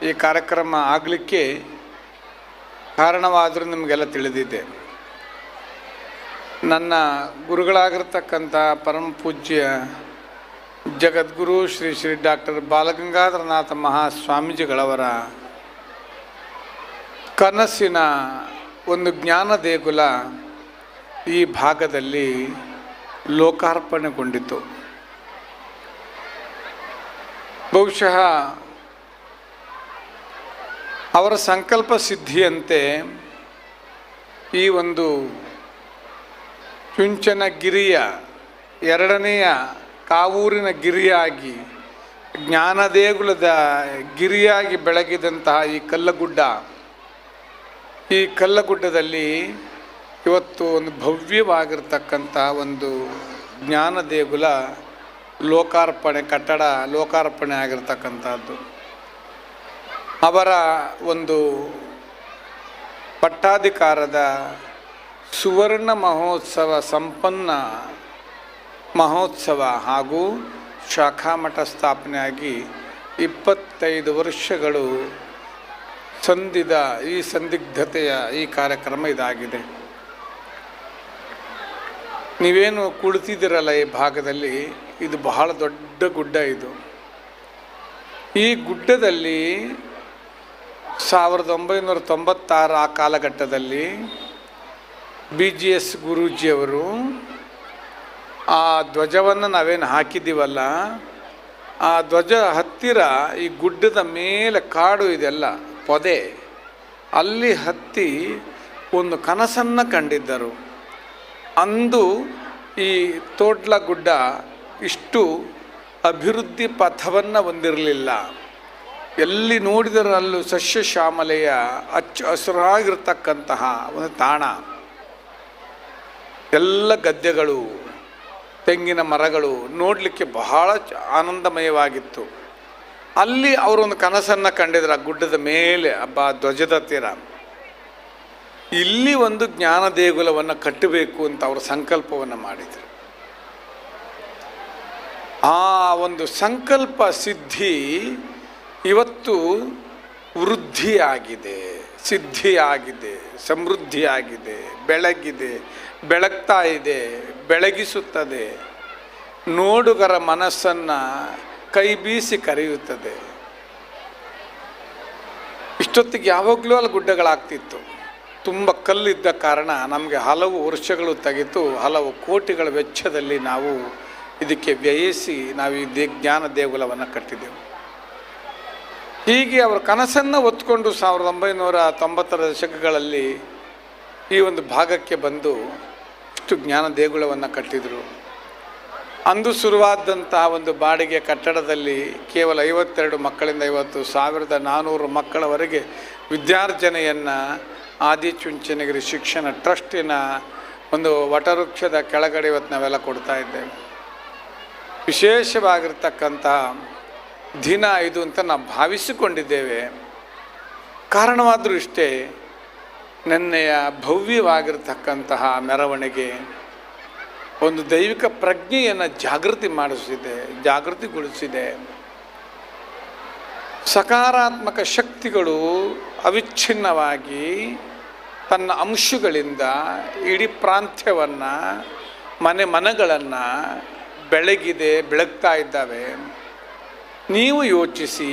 ಈ ಕಾರ್ಯಕ್ರಮ ಆಗಲಿಕ್ಕೆ ಕಾರಣವಾದರೂ ನಿಮಗೆಲ್ಲ ತಿಳಿದಿದೆ. ನನ್ನ ಗುರುಗಳಾಗಿರ್ತಕ್ಕಂಥ ಪರಮ ಪೂಜ್ಯ ಜಗದ್ಗುರು ಶ್ರೀ ಶ್ರೀ ಡಾಕ್ಟರ್ ಬಾಲಗಂಗಾಧರನಾಥ ಮಹಾಸ್ವಾಮೀಜಿಗಳವರ ಕನಸಿನ ಒಂದು ಜ್ಞಾನ ದೇಗುಲ ಈ ಭಾಗದಲ್ಲಿ ಲೋಕಾರ್ಪಣೆಗೊಂಡಿತು. ಬಹುಶಃ ಅವರ ಸಂಕಲ್ಪ ಸಿದ್ಧಿಯಂತೆ ಈ ಒಂದು ಚುಂಚನಗಿರಿಯ 2ನೆಯ ಕಾವೂರಿನ ಗಿರಿಯಾಗಿ, ಜ್ಞಾನದೇಗುಲದ ಗಿರಿಯಾಗಿ ಬೆಳಗಿದಂತಹ ಈ ಕಲ್ಲಗುಡ್ಡದಲ್ಲಿ ಇವತ್ತು ಒಂದು ಭವ್ಯವಾಗಿರ್ತಕ್ಕಂಥ ಒಂದು ಜ್ಞಾನದೇಗುಲ ಕಟ್ಟಡ ಲೋಕಾರ್ಪಣೆ ಆಗಿರ್ತಕ್ಕಂಥದ್ದು. ಅವರ ಒಂದು ಪಟ್ಟಾಧಿಕಾರದ ಸುವರ್ಣ ಮಹೋತ್ಸವ, ಸಂಪನ್ನ ಮಹೋತ್ಸವ ಹಾಗೂ ಶಾಖಾಮಠ ಸ್ಥಾಪನೆಯಾಗಿ 25 ವರ್ಷಗಳು ಸಂದಿದ ಈ ಸಂದಿಗ್ಧತೆಯ ಈ ಕಾರ್ಯಕ್ರಮ ಇದಾಗಿದೆ. ನೀವೇನು ಕುಳಿತಿದ್ದೀರಲ್ಲ ಈ ಭಾಗದಲ್ಲಿ, ಇದು ಬಹಳ ದೊಡ್ಡ ಗುಡ್ಡ. ಇದು ಈ ಗುಡ್ಡದಲ್ಲಿ 1996 ಆ ಕಾಲಘಟ್ಟದಲ್ಲಿ BGS ಗುರೂಜಿಯವರು ಆ ಧ್ವಜವನ್ನು ನಾವೇನು ಹಾಕಿದ್ದೀವಲ್ಲ, ಆ ಧ್ವಜ ಹತ್ತಿರ ಈ ಗುಡ್ಡದ ಮೇಲೆ ಕಾಡು ಇದೆಲ್ಲ ಪೊದೆ, ಅಲ್ಲಿ ಹತ್ತಿ ಒಂದು ಕನಸನ್ನು ಕಂಡಿದ್ದರು. ಅಂದು ಈ ತೋಟ್ಲ ಗುಡ್ಡ ಇಷ್ಟು ಅಭಿವೃದ್ಧಿ ಪಥವನ್ನು ಹೊಂದಿರಲಿಲ್ಲ. ಎಲ್ಲಿ ನೋಡಿದರಲ್ಲೂ ಸಸ್ಯ ಶ್ಯಾಮಲೆಯ ಹಸಿರಾಗಿರ್ತಕ್ಕಂತಹ ಒಂದು ತಾಣ, ಎಲ್ಲ ಗದ್ದೆಗಳು, ತೆಂಗಿನ ಮರಗಳು, ನೋಡಲಿಕ್ಕೆ ಬಹಳ ಆನಂದಮಯವಾಗಿತ್ತು. ಅಲ್ಲಿ ಅವರೊಂದು ಕನಸನ್ನು ಕಂಡಿದ್ರು, ಆ ಗುಡ್ಡದ ಮೇಲೆ ಧ್ವಜದ ತೀರ ಇಲ್ಲಿ ಒಂದು ಜ್ಞಾನ ದೇಗುಲವನ್ನು ಕಟ್ಟಬೇಕು ಅಂತ ಅವರು ಸಂಕಲ್ಪವನ್ನು ಮಾಡಿದರು. ಆ ಒಂದು ಸಂಕಲ್ಪ ಸಿದ್ಧಿ ಇವತ್ತು ವೃದ್ಧಿಯಾಗಿದೆ, ಸಿದ್ಧಿಯಾಗಿದೆ, ಸಮೃದ್ಧಿಯಾಗಿದೆ, ಬೆಳಗ್ತಾ ಇದೆ, ಬೆಳಗಿಸುತ್ತದೆ, ನೋಡುಗರ ಮನಸ್ಸನ್ನು ಕೈ ಬೀಸಿ ಕರೆಯುತ್ತದೆ. ಇಷ್ಟೊತ್ತಿಗೆ ಯಾವಾಗಲೂ ಅಲ್ಲಿ ಗುಡ್ಡಗಳಾಗ್ತಿತ್ತು. ತುಂಬ ಕಲ್ಲಿದ್ದ ಕಾರಣ ನಮಗೆ ಹಲವು ವರ್ಷಗಳು ತೆಗೆದು ಹಲವು ಕೋಟಿಗಳ ವೆಚ್ಚದಲ್ಲಿ ನಾವು ಇದಕ್ಕೆ ವ್ಯಯಿಸಿ ನಾವು ಈ ಜ್ಞಾನ ದೇಗುಲವನ್ನು ಕಟ್ಟಿದೆವು. ಹೀಗೆ ಅವರ ಕನಸನ್ನು ಹೊತ್ಕೊಂಡು 1990ರ ದಶಕಗಳಲ್ಲಿ ಈ ಒಂದು ಭಾಗಕ್ಕೆ ಬಂದು ಇಷ್ಟು ಜ್ಞಾನ ದೇಗುಲವನ್ನು ಕಟ್ಟಿದರು. ಅಂದು ಶುರುವಾದಂತಹ ಒಂದು ಬಾಡಿಗೆ ಕಟ್ಟಡದಲ್ಲಿ ಕೇವಲ 52 ಮಕ್ಕಳಿಂದ ಇವತ್ತು 1400 ಮಕ್ಕಳವರೆಗೆ ವಿದ್ಯಾರ್ಜನೆಯನ್ನು ಆದಿಚುಂಚನಗಿರಿ ಶಿಕ್ಷಣ ಟ್ರಸ್ಟಿನ ಒಂದು ವಟವೃಕ್ಷದ ಕೆಳಗಡೆ ಇವತ್ತು ನಾವೆಲ್ಲ ಕೊಡ್ತಾ ಇದ್ದೇವೆ. ವಿಶೇಷವಾಗಿರ್ತಕ್ಕಂಥ ದಿನ ಇದು ಅಂತ ನಾವು ಭಾವಿಸಿಕೊಂಡಿದ್ದೇವೆ. ಕಾರಣವಾದರೂ ಇಷ್ಟೇ, ನೆನ್ನೆಯ ಭವ್ಯವಾಗಿರ್ತಕ್ಕಂತಹ ಮೆರವಣಿಗೆ ಒಂದು ದೈವಿಕ ಪ್ರಜ್ಞೆಯನ್ನು ಜಾಗೃತಿಗೊಳಿಸಿದೆ. ಸಕಾರಾತ್ಮಕ ಶಕ್ತಿಗಳು ಅವಿಚ್ಛಿನ್ನವಾಗಿ ತನ್ನ ಅಂಶಗಳಿಂದ ಇಡೀ ಪ್ರಾಂತ್ಯವನ್ನು ಮನೆಗಳನ್ನು ಬೆಳಗ್ತಾ ಇದ್ದಾವೆ. ನೀವು ಯೋಚಿಸಿ,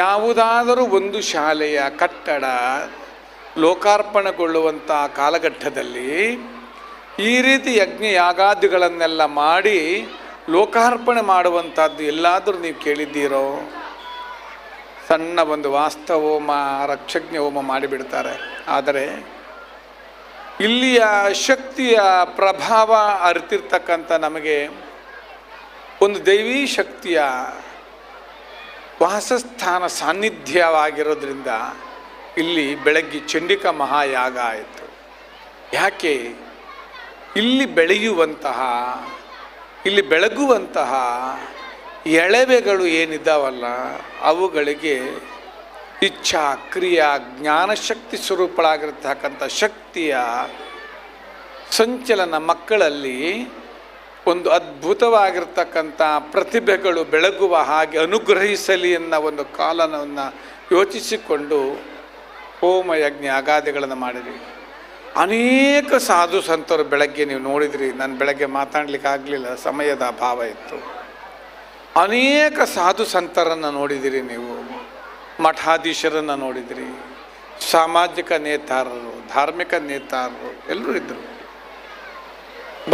ಯಾವುದಾದರೂ ಒಂದು ಶಾಲೆಯ ಕಟ್ಟಡ ಲೋಕಾರ್ಪಣೆಗೊಳ್ಳುವಂಥ ಕಾಲಘಟ್ಟದಲ್ಲಿ ಈ ರೀತಿ ಯಜ್ಞ ಯಾಗಾದಿಗಳನ್ನೆಲ್ಲ ಮಾಡಿ ಲೋಕಾರ್ಪಣೆ ಮಾಡುವಂಥದ್ದು ಎಲ್ಲಾದರೂ ನೀವು ಕೇಳಿದ್ದೀರೋ? ಸಣ್ಣ ಒಂದು ವಾಸ್ತವ ಹೋಮ, ರಕ್ಷಜ್ಞ ಹೋಮ ಮಾಡಿಬಿಡ್ತಾರೆ. ಆದರೆ ಇಲ್ಲಿಯ ಶಕ್ತಿಯ ಪ್ರಭಾವ ಅರಿತಿರ್ತಕ್ಕಂಥ ನಮಗೆ ಒಂದು ದೈವೀ ಶಕ್ತಿಯ ವಾಸಸ್ಥಾನ ಸಾನ್ನಿಧ್ಯವಾಗಿರೋದ್ರಿಂದ ಇಲ್ಲಿ ಬೆಳಗ್ಗೆ ಚಂಡಿಕಾ ಮಹಾಯಾಗ ಆಯಿತು. ಯಾಕೆ? ಇಲ್ಲಿ ಬೆಳಗುವಂತಹ ಎಳೆವೆಗಳು ಏನಿದ್ದಾವಲ್ಲ, ಅವುಗಳಿಗೆ ಇಚ್ಛಾ, ಕ್ರಿಯಾ, ಜ್ಞಾನಶಕ್ತಿ ಸ್ವರೂಪಗಳಾಗಿರ್ತಕ್ಕಂಥ ಶಕ್ತಿಯ ಸಂಚಲನ ಮಕ್ಕಳಲ್ಲಿ ಒಂದು ಅದ್ಭುತವಾಗಿರ್ತಕ್ಕಂಥ ಪ್ರತಿಭೆಗಳು ಬೆಳಗುವ ಹಾಗೆ ಅನುಗ್ರಹಿಸಲಿ ಅನ್ನೋ ಒಂದು ಕಾಲವನ್ನು ಯೋಚಿಸಿಕೊಂಡು ಹೋಮ ಯಜ್ಞ ಅಗಾದಿಗಳನ್ನು ಮಾಡಿದ್ವಿ. ಅನೇಕ ಸಾಧು ಸಂತರು ಬೆಳಗ್ಗೆ ನೀವು ನೋಡಿದ್ರಿ. ನಾನು ಬೆಳಗ್ಗೆ ಮಾತಾಡಲಿಕ್ಕೆ ಆಗಲಿಲ್ಲ, ಸಮಯದ ಅಭಾವ ಇತ್ತು. ಅನೇಕ ಸಾಧು ಸಂತರನ್ನು ನೋಡಿದಿರಿ ನೀವು, ಮಠಾಧೀಶರನ್ನು ನೋಡಿದಿರಿ, ಸಾಮಾಜಿಕ ನೇತಾರರು, ಧಾರ್ಮಿಕ ನೇತಾರರು ಎಲ್ಲರೂ ಇದ್ದರು.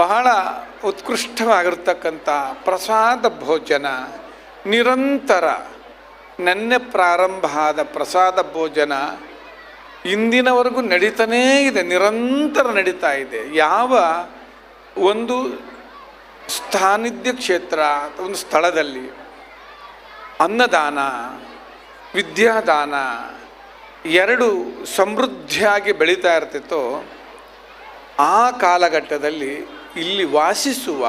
ಬಹಳ ಉತ್ಕೃಷ್ಟವಾಗಿರ್ತಕ್ಕಂಥ ಪ್ರಸಾದ ಭೋಜನ ನಿರಂತರ, ನೆನ್ನೆ ಪ್ರಾರಂಭ ಆದ ಪ್ರಸಾದ ಭೋಜನ ಇಂದಿನವರೆಗೂ ನಡೀತಾನೇ ಇದೆ, ನಿರಂತರ ನಡೀತಾ ಇದೆ. ಯಾವ ಒಂದು ಸಾನ್ನಿಧ್ಯ ಕ್ಷೇತ್ರ, ಒಂದು ಸ್ಥಳದಲ್ಲಿ ಅನ್ನದಾನ, ವಿದ್ಯಾದಾನ ಎರಡು ಸಮೃದ್ಧಿಯಾಗಿ ಬೆಳೀತಾ ಇರ್ತಿತ್ತೋ, ಆ ಕಾಲಘಟ್ಟದಲ್ಲಿ ಇಲ್ಲಿ ವಾಸಿಸುವ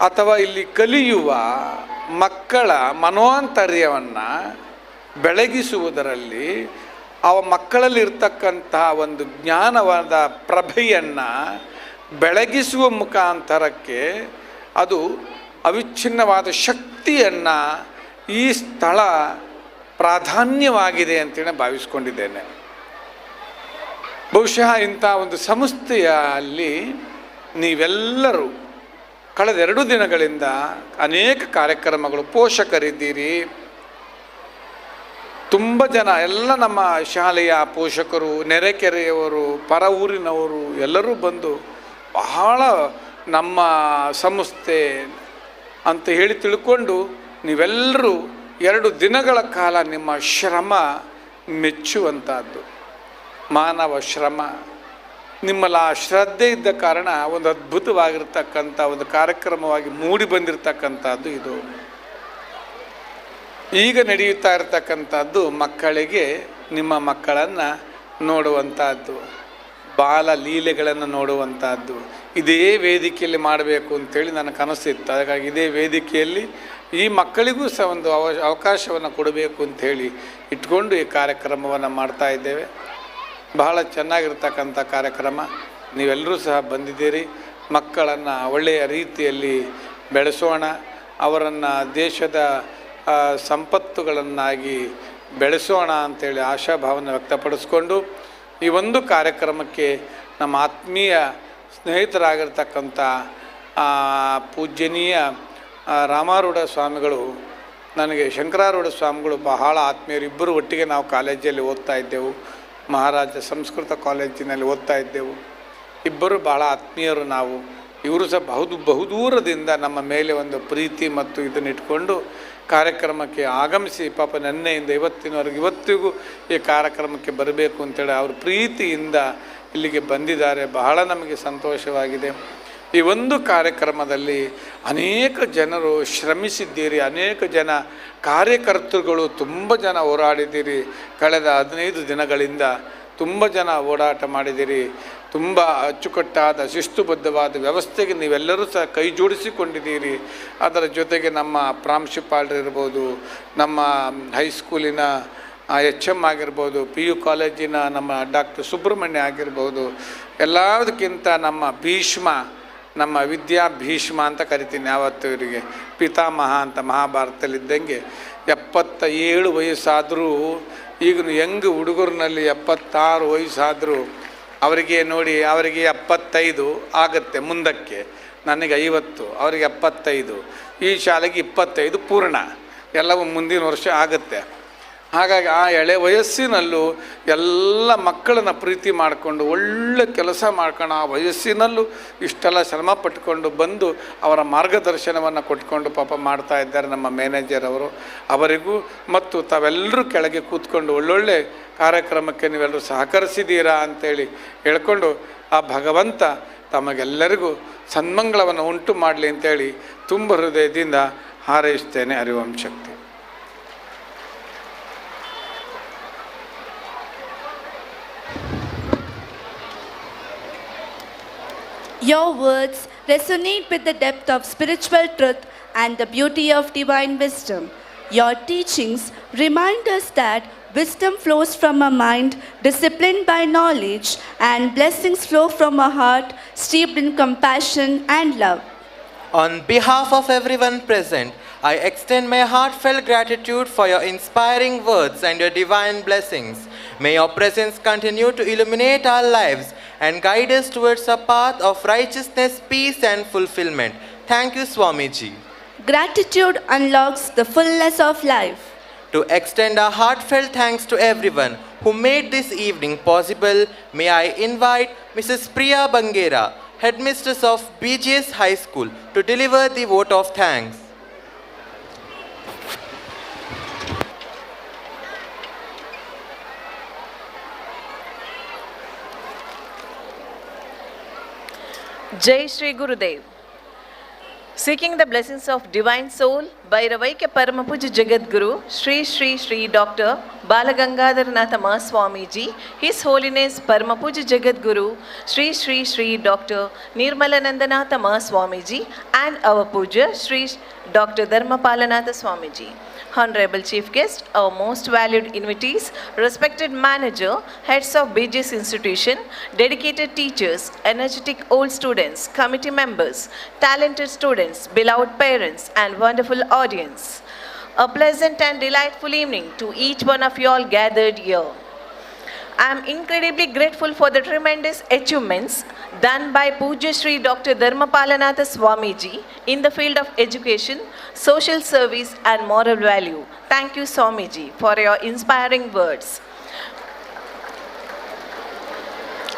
ಅಥವಾ ಇಲ್ಲಿ ಕಲಿಯುವ ಮಕ್ಕಳ ಮನೋಂತರ್ಯವನ್ನು ಬೆಳಗಿಸುವುದರಲ್ಲಿ, ಅವ ಮಕ್ಕಳಲ್ಲಿ ಇರ್ತಕ್ಕಂಥ ಒಂದು ಜ್ಞಾನವಾದ ಪ್ರಭೆಯನ್ನು ಬೆಳಗಿಸುವ ಮುಖಾಂತರಕ್ಕೆ ಅದು ಅವಿಚ್ಛಿನ್ನವಾದ ಶಕ್ತಿಯನ್ನು ಈ ಸ್ಥಳ ಪ್ರಾಧಾನ್ಯವಾಗಿದೆ ಅಂತೇಳಿ ಭಾವಿಸ್ಕೊಂಡಿದ್ದೇನೆ. ಬಹುಶಃ ಇಂಥ ಒಂದು ಸಂಸ್ಥೆಯಲ್ಲಿ ನೀವೆಲ್ಲರೂ ಕಳೆದ 2 ದಿನಗಳಿಂದ ಅನೇಕ ಕಾರ್ಯಕ್ರಮಗಳು, ಪೋಷಕರಿದ್ದೀರಿ, ತುಂಬ ಜನ ಎಲ್ಲ ನಮ್ಮ ಶಾಲೆಯ ಪೋಷಕರು, ನೆರೆಕೆರೆಯವರು, ಪರ ಊರಿನವರು ಎಲ್ಲರೂ ಬಂದು ಬಹಳ ನಮ್ಮ ಸಂಸ್ಥೆ ಅಂತ ಹೇಳಿ ತಿಳ್ಕೊಂಡು ನೀವೆಲ್ಲರೂ 2 ದಿನಗಳ ಕಾಲ ನಿಮ್ಮ ಶ್ರಮ ಮೆಚ್ಚುವಂಥದ್ದು. ಮಾನವ ಶ್ರಮ ನಿಮ್ಮಲ್ಲಿ ಆ ಶ್ರದ್ಧೆ ಇದ್ದ ಕಾರಣ ಒಂದು ಅದ್ಭುತವಾಗಿರ್ತಕ್ಕಂಥ ಒಂದು ಕಾರ್ಯಕ್ರಮವಾಗಿ ಮೂಡಿ ಬಂದಿರತಕ್ಕಂಥದ್ದು ಇದು. ಈಗ ನಡೆಯುತ್ತಾ ಇರತಕ್ಕಂಥದ್ದು ಮಕ್ಕಳಿಗೆ, ನಿಮ್ಮ ಮಕ್ಕಳನ್ನು ನೋಡುವಂಥದ್ದು, ಬಾಲ ಲೀಲೆಗಳನ್ನು ನೋಡುವಂಥದ್ದು. ಇದೇ ವೇದಿಕೆಯಲ್ಲಿ ಮಾಡಬೇಕು ಅಂಥೇಳಿ ನನಗೆ ಕನಸಿತ್ತು. ಹಾಗಾಗಿ ಇದೇ ವೇದಿಕೆಯಲ್ಲಿ ಈ ಮಕ್ಕಳಿಗೂ ಸಹ ಒಂದು ಅವಕಾಶವನ್ನು ಕೊಡಬೇಕು ಅಂಥೇಳಿ ಇಟ್ಕೊಂಡು ಈ ಕಾರ್ಯಕ್ರಮವನ್ನು ಮಾಡ್ತಾ ಇದ್ದೇವೆ. ಬಹಳ ಚೆನ್ನಾಗಿರ್ತಕ್ಕಂಥ ಕಾರ್ಯಕ್ರಮ. ನೀವೆಲ್ಲರೂ ಸಹ ಬಂದಿದ್ದೀರಿ. ಮಕ್ಕಳನ್ನು ಒಳ್ಳೆಯ ರೀತಿಯಲ್ಲಿ ಬೆಳೆಸೋಣ, ಅವರನ್ನು ದೇಶದ ಸಂಪತ್ತುಗಳನ್ನಾಗಿ ಬೆಳೆಸೋಣ ಅಂಥೇಳಿ ಆಶಾಭಾವನೆ ವ್ಯಕ್ತಪಡಿಸ್ಕೊಂಡು ಈ ಒಂದು ಕಾರ್ಯಕ್ರಮಕ್ಕೆ ನಮ್ಮ ಆತ್ಮೀಯ ಸ್ನೇಹಿತರಾಗಿರ್ತಕ್ಕಂಥ ಪೂಜ್ಯನೀಯ ರಾಮಾರೂಢ ಸ್ವಾಮಿಗಳು, ನನಗೆ ಶಂಕರಾರೂಢ ಸ್ವಾಮಿಗಳು ಬಹಳ ಆತ್ಮೀಯರು. ಇಬ್ಬರು ಒಟ್ಟಿಗೆ ನಾವು ಕಾಲೇಜಲ್ಲಿ ಓದ್ತಾ ಇದ್ದೆವು, ಮಹಾರಾಜ ಸಂಸ್ಕೃತ ಕಾಲೇಜಿನಲ್ಲಿ ಓದ್ತಾ ಇದ್ದೆವು. ಇಬ್ಬರು ಬಹಳ ಆತ್ಮೀಯರು ನಾವು. ಇವರು ಸಹ ಬಹುದೂರದಿಂದ ನಮ್ಮ ಮೇಲೆ ಒಂದು ಪ್ರೀತಿ ಮತ್ತು ಇದನ್ನು ಇಟ್ಕೊಂಡು ಕಾರ್ಯಕ್ರಮಕ್ಕೆ ಆಗಮಿಸಿ, ಪಾಪ ನೆನ್ನೆಯಿಂದ ಇವತ್ತಿಗೂ ಈ ಕಾರ್ಯಕ್ರಮಕ್ಕೆ ಬರಬೇಕು ಅಂತೇಳಿ ಅವ್ರ ಪ್ರೀತಿಯಿಂದ ಇಲ್ಲಿಗೆ ಬಂದಿದ್ದಾರೆ. ಬಹಳ ನಮಗೆ ಸಂತೋಷವಾಗಿದೆ. ಈ ಒಂದು ಕಾರ್ಯಕ್ರಮದಲ್ಲಿ ಅನೇಕ ಜನರು ಶ್ರಮಿಸಿದ್ದೀರಿ, ಅನೇಕ ಜನ ಕಾರ್ಯಕರ್ತರುಗಳು ತುಂಬ ಜನ ಹೋರಾಡಿದ್ದೀರಿ. ಕಳೆದ 15 ದಿನಗಳಿಂದ ತುಂಬ ಜನ ಓಡಾಟ ಮಾಡಿದ್ದೀರಿ. ತುಂಬ ಅಚ್ಚುಕಟ್ಟಾದ ಶಿಸ್ತುಬದ್ಧವಾದ ವ್ಯವಸ್ಥೆಗೆ ನೀವೆಲ್ಲರೂ ಸಹ ಕೈ ಜೋಡಿಸಿಕೊಂಡಿದ್ದೀರಿ. ಅದರ ಜೊತೆಗೆ ನಮ್ಮ ಪ್ರಾಂಶುಪಾಲರಿರ್ಬೋದು, ನಮ್ಮ ಹೈಸ್ಕೂಲಿನ ಎಚ್ ಎಮ್ ಆಗಿರ್ಬೋದು, ಪಿ ಯು ಕಾಲೇಜಿನ ನಮ್ಮ ಡಾಕ್ಟರ್ ಸುಬ್ರಹ್ಮಣ್ಯ ಆಗಿರ್ಬೋದು, ಎಲ್ಲದಕ್ಕಿಂತ ನಮ್ಮ ಭೀಷ್ಮ, ನಮ್ಮ ವಿದ್ಯಾ ಭೀಷ್ಮ ಅಂತ ಕರಿತೀನಿ ಯಾವತ್ತು ಇವರಿಗೆ, ಪಿತಾಮಹ ಅಂತ ಮಹಾಭಾರತದಲ್ಲಿದ್ದಂಗೆ 77 ವಯಸ್ಸಾದರೂ ಈಗಿನ ಯಂಗ್ ಹುಡುಗರಿನಲ್ಲಿ 76 ವಯಸ್ಸಾದರೂ ಅವರಿಗೆ ನೋಡಿ, ಅವರಿಗೆ 75 ಆಗುತ್ತೆ ಮುಂದಕ್ಕೆ, ನನಗೆ 50, ಅವರಿಗೆ 75, ಈ ಶಾಲೆಗೆ 25 ಪೂರ್ಣ, ಎಲ್ಲವೂ ಮುಂದಿನ ವರ್ಷ ಆಗುತ್ತೆ. ಹಾಗಾಗಿ ಆ ಎಳೆ ವಯಸ್ಸಿನಲ್ಲೂ ಎಲ್ಲ ಮಕ್ಕಳನ್ನ ಪ್ರೀತಿ ಮಾಡಿಕೊಂಡು ಒಳ್ಳೆ ಕೆಲಸ ಮಾಡ್ಕೊಂಡು ಆ ವಯಸ್ಸಿನಲ್ಲೂ ಇಷ್ಟೆಲ್ಲ ಶ್ರಮ ಪಟ್ಕೊಂಡು ಬಂದು ಅವರ ಮಾರ್ಗದರ್ಶನವನ್ನು ಕೊಟ್ಕೊಂಡು ಪಾಪ ಮಾಡ್ತಾ ಇದ್ದಾರೆ ನಮ್ಮ ಮ್ಯಾನೇಜರ್ ಅವರು. ಅವರಿಗೂ ಮತ್ತು ತಾವೆಲ್ಲರೂ ಕೆಳಗೆ ಕೂತ್ಕೊಂಡು ಒಳ್ಳೊಳ್ಳೆ ಕಾರ್ಯಕ್ರಮಕ್ಕೆ ನೀವೆಲ್ಲರೂ ಸಹಕರಿಸಿದ್ದೀರಾ ಅಂತೇಳಿ ಹೇಳ್ಕೊಂಡು ಆ ಭಗವಂತ ತಮಗೆಲ್ಲರಿಗೂ ಸನ್ಮಂಗಳವನ್ನು ಉಂಟು ಮಾಡಲಿ ಅಂತೇಳಿ ತುಂಬ ಹೃದಯದಿಂದ ಹಾರೈಸ್ತೇನೆ. ಹರಿಓಂ ಶಕ್ತಿ. Your words resonate with the depth of spiritual truth and the beauty of divine wisdom. Your teachings remind us that wisdom flows from a mind disciplined by knowledge, and blessings flow from a heart steeped in compassion and love. On behalf of everyone present, I extend my heartfelt gratitude for your inspiring words and your divine blessings. May your presence continue to illuminate our lives and guide us towards a path of righteousness, peace and fulfillment. Thank you, Swamiji. Gratitude unlocks the fullness of life. To extend our heartfelt thanks to everyone who made this evening possible, may I invite Mrs. Priya Bangera, Headmistress of BGS High School, to deliver the vote of thanks. Jai Shri Gurudev. Seeking the blessings of divine soul by Ravaikya Paramapuja Jagadguru Shri Shri Shri Dr. Balagangadharanatha Mahaswamiji, His Holiness Paramapuja Jagadguru Shri Shri Shri Dr. Nirmalanandanatha Mahaswamiji, and our Puja Shri Dr. Dharmapalanatha Swamiji. Honorable Chief Guest, our most valued invitees, respected manager, heads of BGS institution, dedicated teachers, energetic old students, committee members, talented students, beloved parents, and wonderful audience. A pleasant and delightful evening to each one of you all gathered here. I am incredibly grateful for the tremendous achievements done by Puja Shri Dr. Dharmapalanatha Swamiji in the field of education, social service and moral value. Thank you, Swamiji, for your inspiring words.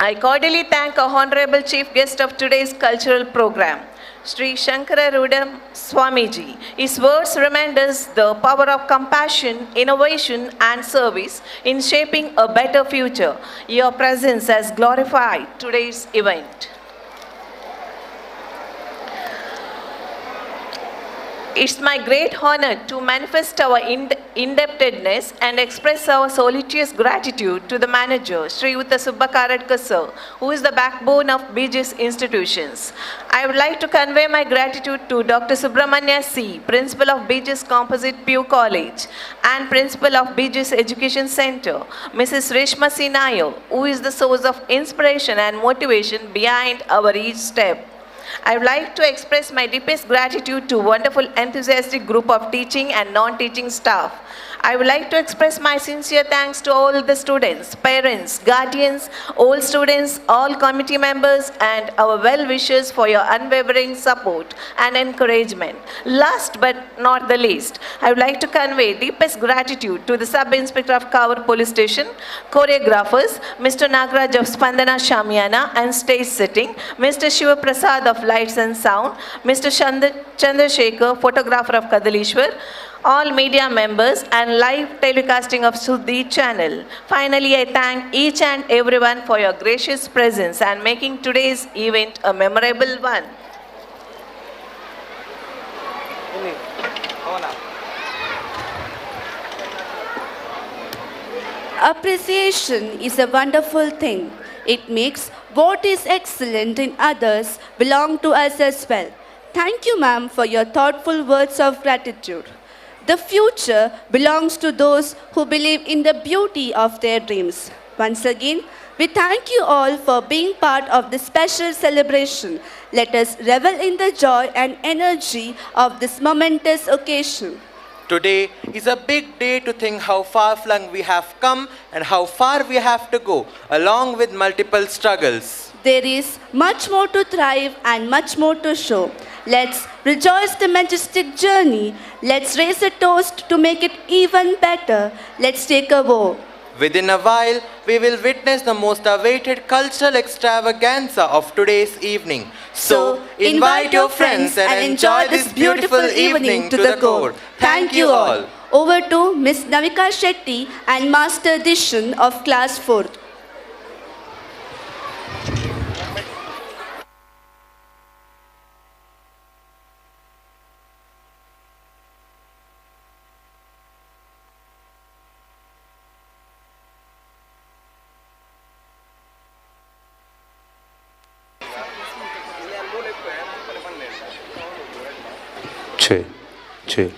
I cordially thank our honorable chief guest of today's cultural program, Sri Shankararudam Swamiji. His words remind us the power of compassion, innovation and service in shaping a better future. Your presence has glorified today's event. It's my great honor to manifest our indebtedness and express our solicitous gratitude to the manager, Sri Uta Subbakaradkar sir, who is the backbone of BGS institutions. I would like to convey my gratitude to Dr. Subramanya C., Principal of BGS Composite PU College and Principal of BGS Education Center, Mrs. Reshma C. Nair, who is the source of inspiration and motivation behind our each step. I would like to express my deepest gratitude to wonderful enthusiastic group of teaching and non-teaching staff. I would like to express my sincere thanks to all the students, parents, guardians, all students, all committee members and our well-wishers for your unwavering support and encouragement. Last but not the least, I would like to convey deepest gratitude to the Sub-Inspector of Kawar Police Station, choreographers, Mr. Nagraj of Spandana Shamiana and stage setting, Mr. Shiva Prasad of Lights and Sound, Mr. Chandrasekhar, photographer of Kadalishwar, all media members and live telecasting of Suddhi channel. Finally, I thank each and everyone for your gracious presence and making today's event a memorable one. Appreciation is a wonderful thing. It makes what is excellent in others belong to us as well. Thank you, ma'am, for your thoughtful words of gratitude. The future belongs to those who believe in the beauty of their dreams. Once again, we thank you all for being part of this special celebration. Let us revel in the joy and energy of this momentous occasion. Today is a big day to think how far flung we have come and how far we have to go, along with multiple struggles. There is much more to thrive and much more to show. Let's rejoice the majestic journey. Let's raise a toast to make it even better. Let's take a vow. Within a while, we will witness the most awaited cultural extravaganza of today's evening. So, invite your friends and enjoy this beautiful evening to the core. Thank you all. Over to Miss Navika Shetty and Master Dishan of Class 4th. छः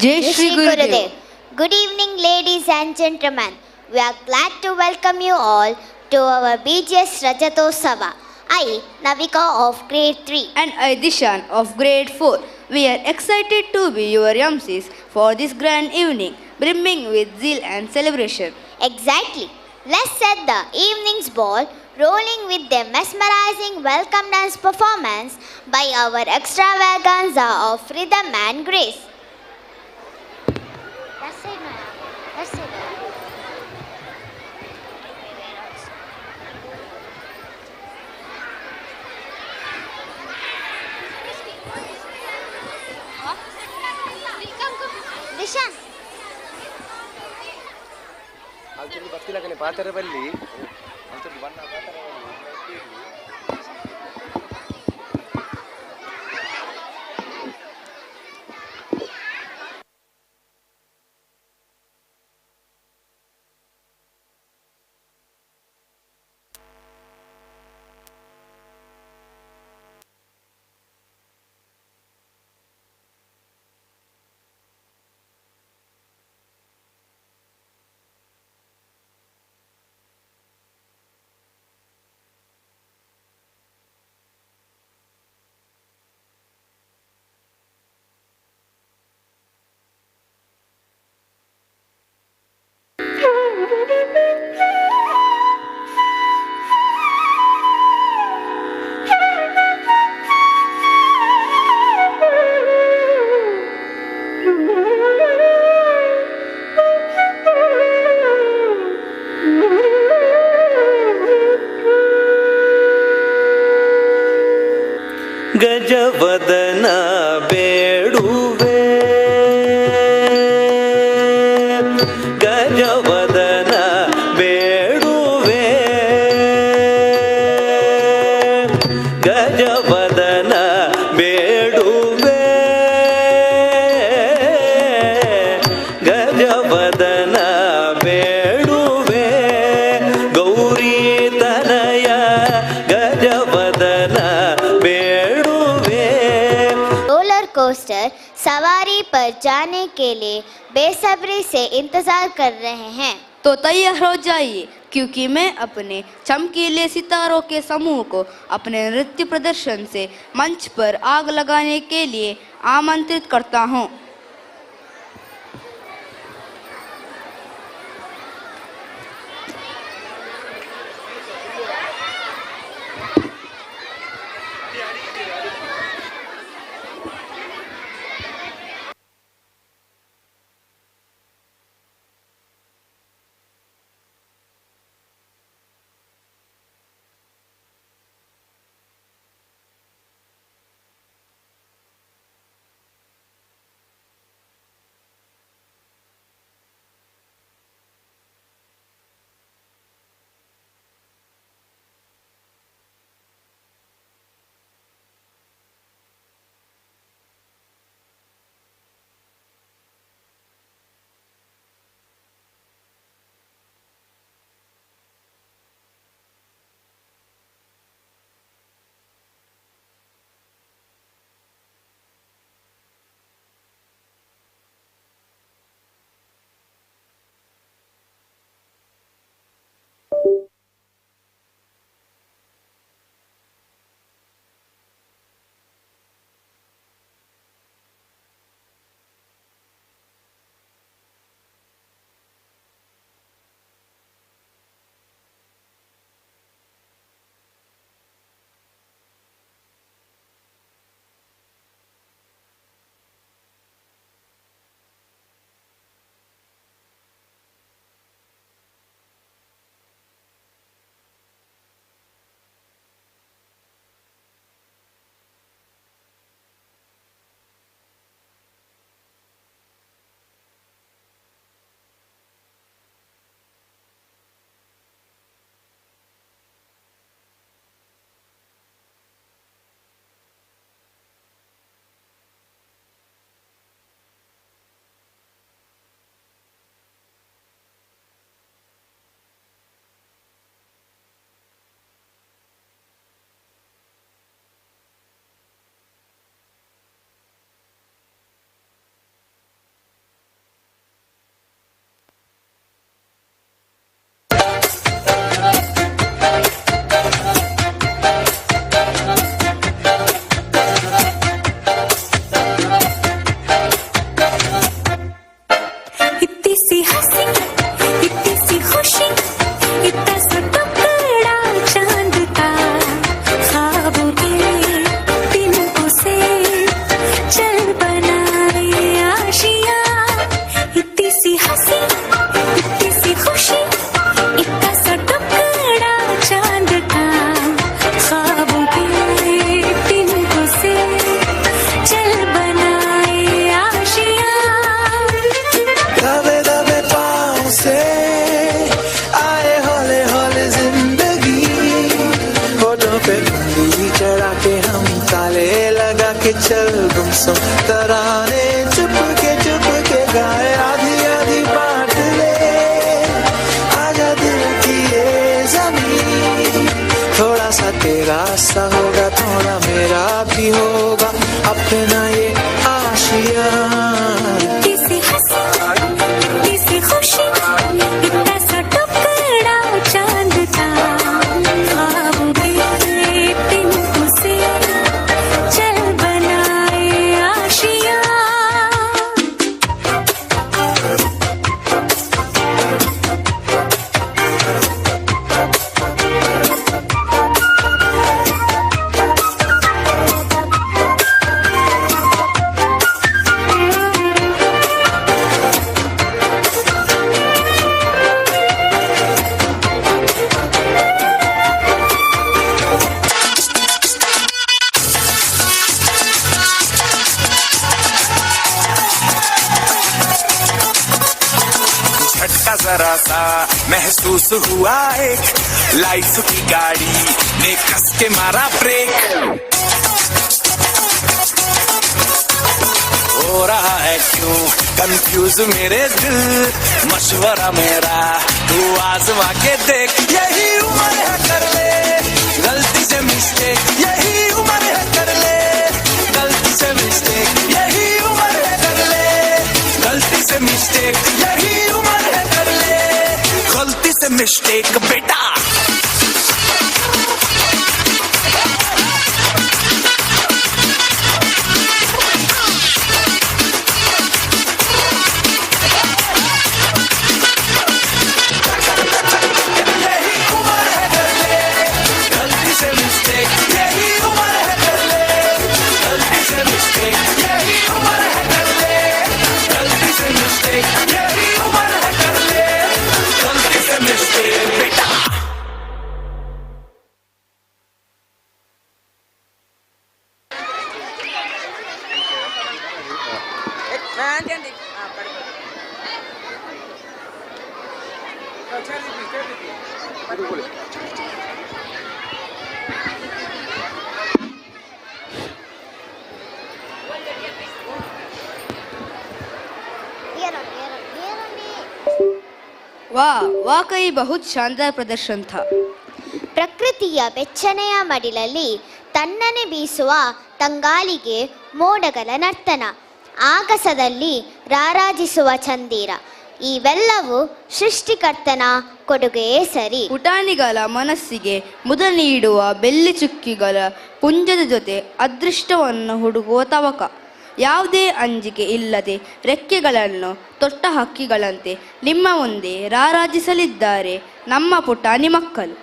Jai Shri Gurudev. Good evening, ladies and gentlemen. We are glad to welcome you all to our BGS Rajatosava. I, Navika of grade 3. And I, Dishan of grade 4. We are excited to be your MCs for this grand evening, brimming with zeal and celebration. Exactly. Let's set the evening's ball rolling with the mesmerizing welcome dance performance by our extravaganza of rhythm and grace. That's it, Maya. That's it. Dishan. ಪಾತ್ರೆ ಬಲ್ಲಿ ಗಜವದನ ಬೇಡುವೆ ಗಜವದನ ಬೇಡುವೆ ಗಜವದನ ಬೇಡುವೆ ಗಜವದನ ಬೇಡುವೆ Gauri ತನಯ ಗಜವದನ roller coaster सवारी पर जाने के लिए बेसब्री से इंतजार कर रहे हैं। तो तैयार हो जाइए, क्योंकि मैं अपने चमकीले सितारों के समूह को अपने नृत्य प्रदर्शन से मंच पर आग लगाने के लिए आमंत्रित करता हूँ। मौसम तराने चुपके गाए आधी आधी बांट ले आजा दिल की ये जमीन थोड़ा सा तेरा सा होगा थोड़ा मेरा भी होगा अपना ये आशिया किसी हंसी किसी खुशी इतना सा टुकड़ा चांद का ख्वाब भी तिनको से चल बनाए आशिया झटका जरा सा महसूस हुआ एक लाइफ की गाड़ी ने कस के मारा ब्रेक हो रहा है क्यों कंफ्यूज मेरे दिल मशवरा मेरा तू आजमा के देख यही उम्र है कर ले गलती से मिस्टेक यही उम्र है कर ले गलती से मिस्टेक यही उम्र है कर ले गलती से मिस्टेक यही उम्र है कर ले गलती से मिस्टेक बेटा वाह वाकई बहुत शानदार प्रदर्शन था ಪ್ರಕೃತಿಯ ಬೆಚ್ಚನೆಯ ಮಡಿಲಲ್ಲಿ ತಣ್ಣನೆ ಬೀಸುವ ತಂಗಾಳಿಗೆ ಮೋಡಗಳ ನರ್ತನ ಆಗಸದಲ್ಲಿ ರಾರಾಜಿಸುವ ಚಂದಿರ ಇವೆಲ್ಲವೂ ಸೃಷ್ಟಿಕರ್ತನ ಕೊಡುಗೆಯೇ ಸರಿ ಪುಟಾಣಿಗಳ ಮನಸ್ಸಿಗೆ ಮುದ ನೀಡುವ ಬೆಳ್ಳಿ ಚುಕ್ಕಿಗಳ ಪುಂಜದ ಜೊತೆ ಅದೃಷ್ಟವನ್ನು ಹುಡುಕುವ ತವಕ ಯಾವುದೇ ಅಂಜಿಕೆ ಇಲ್ಲದೆ ರೆಕ್ಕೆಗಳನ್ನು ತೊಟ್ಟ ಹಕ್ಕಿಗಳಂತೆ ನಿಮ್ಮ ಮುಂದೆ ರಾರಾಜಿಸಲಿದ್ದಾರೆ ನಮ್ಮ ಪುಟಾಣಿ ಮಕ್ಕಳು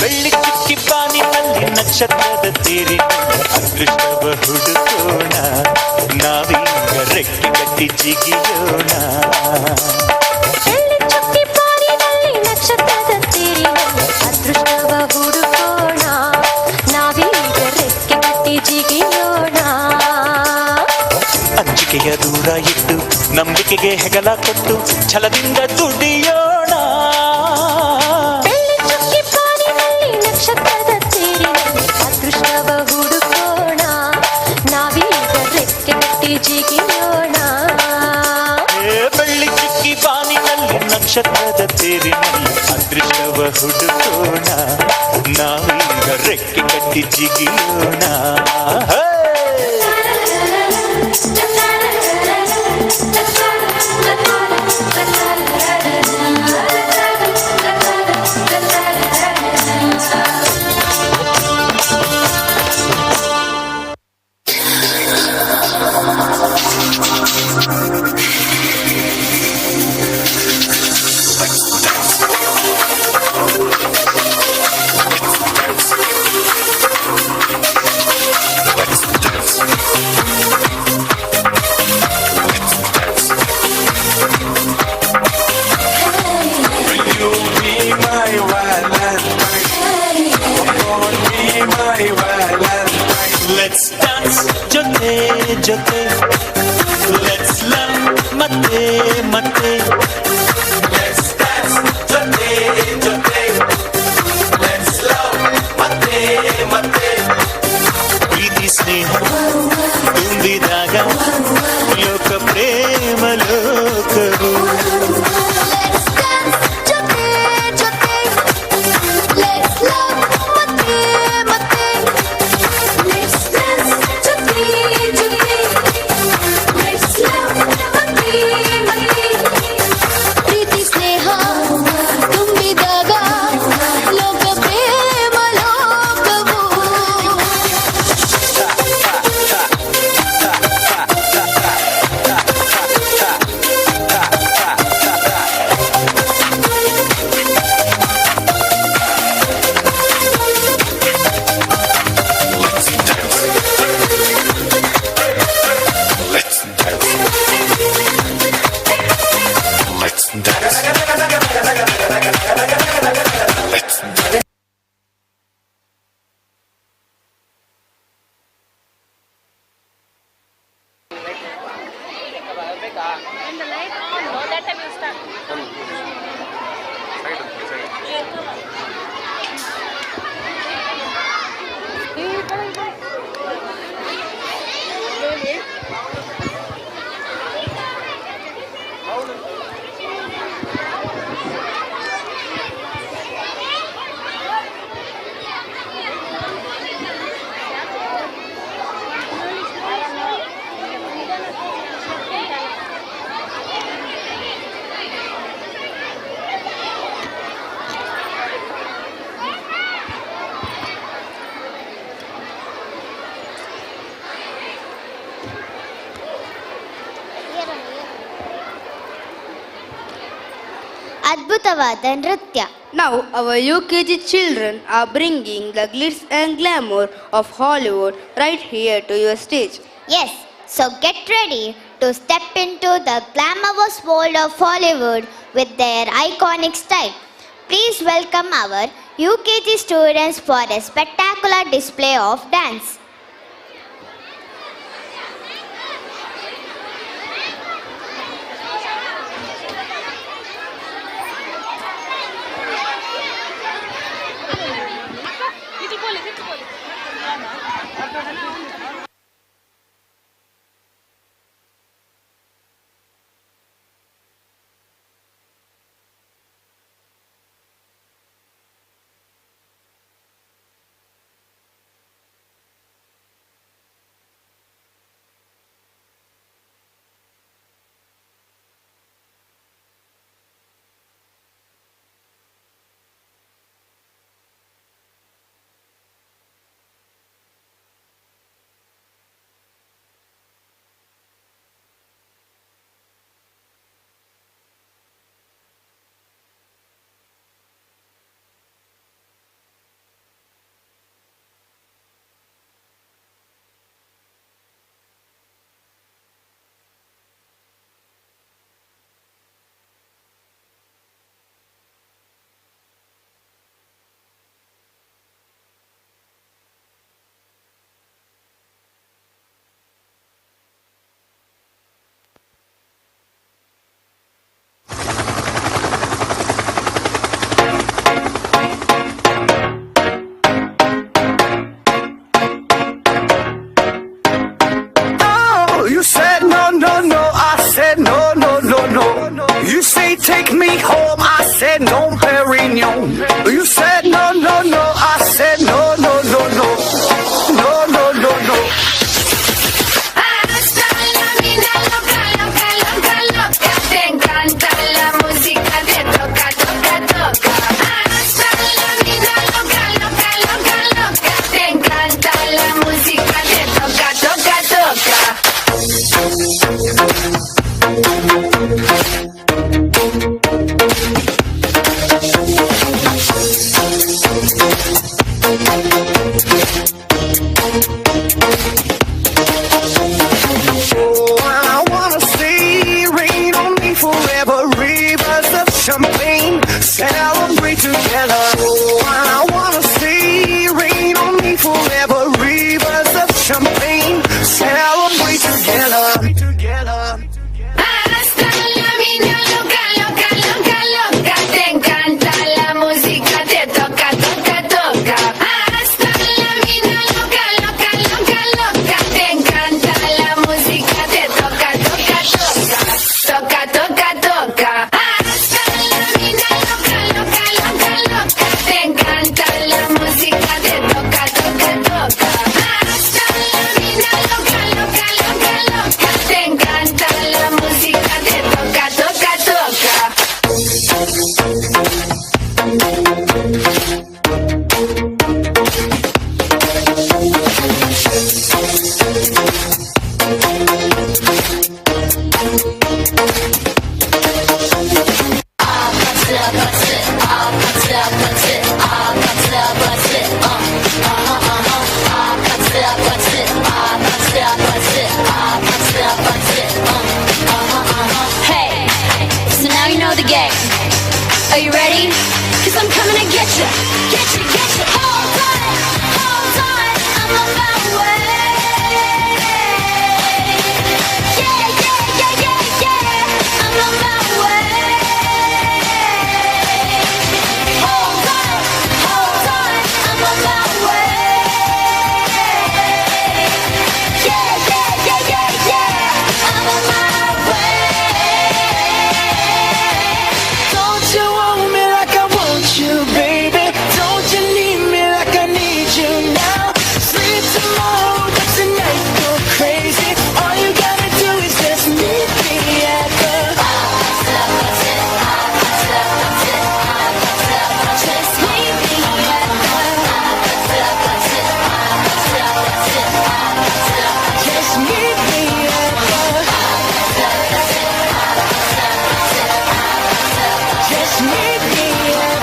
ಬೆಳ್ಳಿ ಚುಕ್ಕಿ ಬಾನಿನಲ್ಲಿ ನಕ್ಷತ್ರದ ತೇರಿ ಅದೃಷ್ಟವ ಹುಡುಕೋಣ ನಾವೀಗ ರೆಕ್ಕೆ ಕಟ್ಟಿ ಜಿಗಿಯೋಣ ಬೆಳ್ಳಿ ಚುಕ್ಕಿ ಬಾನಿನಲ್ಲಿ ನಕ್ಷತ್ರದ ತೇರಿನಲ್ಲಿ ಅದೃಷ್ಟವ ಹುಡುಕೋಣ ನಾವೀಗ ರೆಕ್ಕೆ ಕಟ್ಟಿ ಜಿಗಿಯೋಣ ಅಂಜಿಕೆಯ ದೂರ ಇಟ್ಟು ನಂಬಿಕೆಗೆ ಹೆಗಲ ಕೊಟ್ಟು ಛಲದಿಂದ ದುಡಿಯೋಣ ಬೆಳ್ಳಿ ಚುಕ್ಕಿ ಬಾನಿನಲ್ಲಿ ನಕ್ಷತ್ರದ ತೇರಿನಲ್ಲಿ ಅದೃಷ್ಟವ ಹುಡುಕೋಣ ನಾವೀಗ ರೆಕ್ಕೆ ಕಟ್ಟಿ ಜಿಗಿಯೋಣ ಬೆಳ್ಳಿ ಚುಕ್ಕಿ ಬಾನಿನಲ್ಲಿ ನಕ್ಷತ್ರದ ತೇರಿನಲ್ಲಿ ಅದೃಷ್ಟವ ಹುಡುಕೋಣ ನಾವೀಗ ರೆಕ್ಕೆ ಕಟ್ಟಿ ಜಿಗಿಯೋಣ Let's dance ಜೊತೆ ಜೊತೆ Let's love ಮತ್ತೆ ಮತ್ತೆ Let's dance ಜೊತೆ ಜೊತೆ Let's love ಮತ್ತೆ ಮತ್ತೆ ಪ್ರೀತಿ ಸ್ನೇಹ ತುಂಬಿದಾಗ ಲೋಕ ಪ್ರೇಮ ಲೋಕವು ಪ್ರೀತಿ ಸ್ನೇಹ ತುಂಬಿದಾಗ ಲೋಕ ಪ್ರೇಮ ಲೋಕವು ಅದ್ಭುತವಾದ ನೃತ್ಯ. Now our UKG children are bringing the glitz and glamour of Hollywood right here to your stage. Yes, so get ready to step into the glamorous world of Hollywood with their iconic style. Please welcome our UKG students for a spectacular display of dance. take me home? I said no, Perignon. You said no, no, no. I said no, no, no, no. No, no, no, no. Hasta la vida loca, loca, loca, loca. Te encanta la música, te toca, toca, toca. Hasta la vida loca, loca, loca, loca. Te encanta la música, te toca, toca, Oh, I wanna see rain on me forever. Rivers of champagne, celebrate together. Oh, I wanna see rain on me forever. Rivers of champagne, celebrate together. hasta la vida loca, loca, loca, loca. Te encanta la música, te toca, toca, toca. Hasta la vida loca, loca, loca, loca. Te encanta la música, te toca, toca, toca. Toca, toca, toca. Hasta la vida loca, loca, loca, loca. Te encanta la música, te toca, toca, toca. Hasta la vida loca, loca, loca, loca. Te encanta la música, te toca, toca, toca. Hey, so now you know the game. Are you ready? Cause I'm coming to get you. Get you, get you. Hold on, I'm on my way. Yeah, yeah, yeah, yeah, yeah. I'm on my way. Hold on, I'm on my way. Yeah, yeah, yeah, yeah, yeah. I'm on my way. Don't you want me like I want you, baby? Don't you need me like I need you now? Sleep tomorrow, but tonight go crazy. All you gotta do is just meet me at the Just meet me at just meet me at just meet me at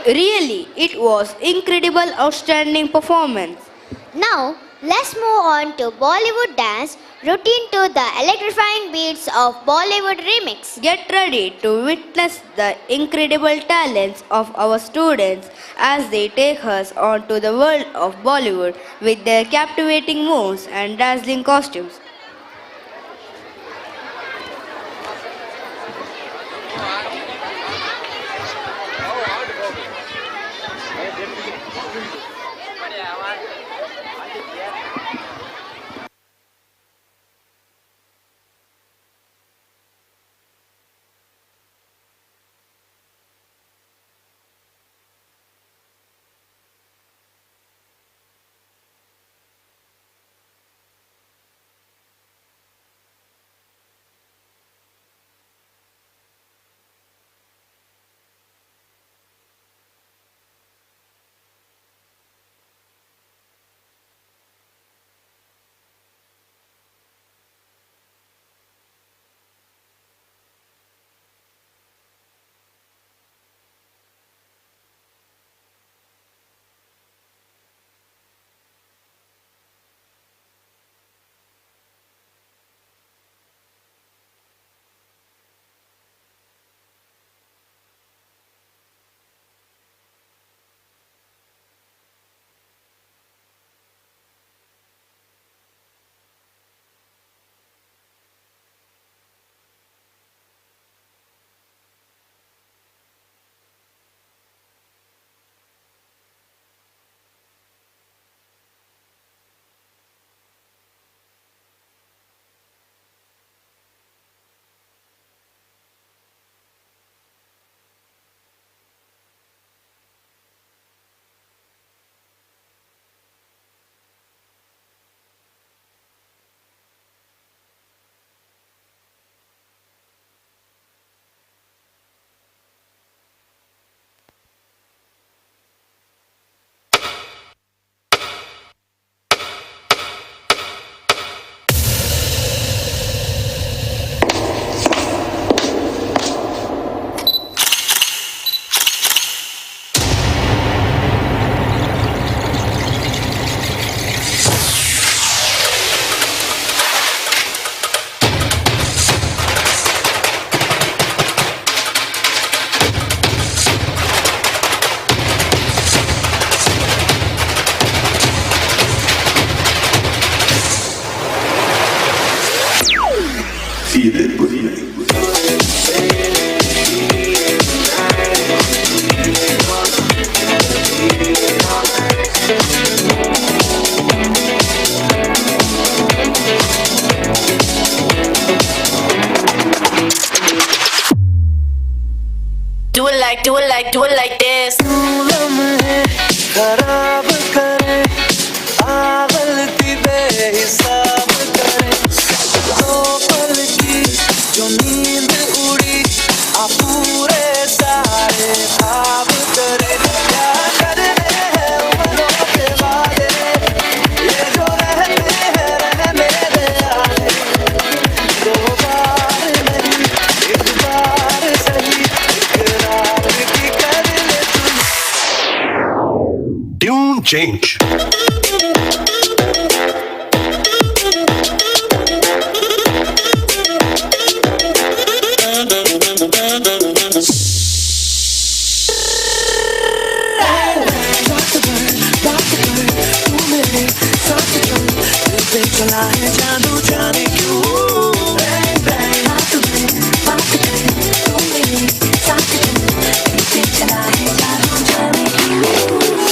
Really, it was incredible, outstanding performance. Now, let's move on to Bollywood dance routine to the electrifying beats of Bollywood remix. Get ready to witness the incredible talents of our students as they take us onto the world of Bollywood with their captivating moves and dazzling costumes. Do it like this. खराब करे गलती बेहिसाब करे दो पल की जो नींद उड़ी आ पूरे सारे ख्वाब करे क्या करने हैं उम्रों के वादे ये जो रहते हैं रहने दे आए दो बार नहीं एक बार सही इकरार की कर ले तू Tune change. चला है जादू जाने क्यों चला है जादू जाने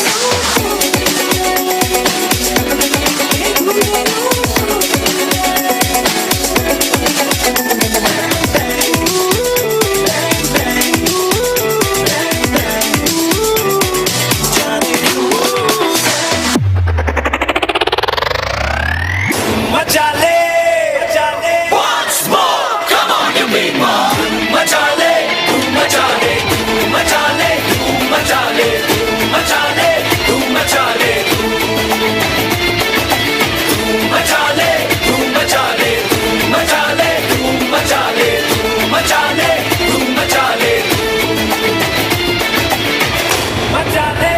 मचा ले once more come on you mean more मचा ले मचा ले मचा ले मचा ले मचा ले मचा ले मचा ले मचा ले मचा ले मचा ले मचा ले मचा ले मचा ले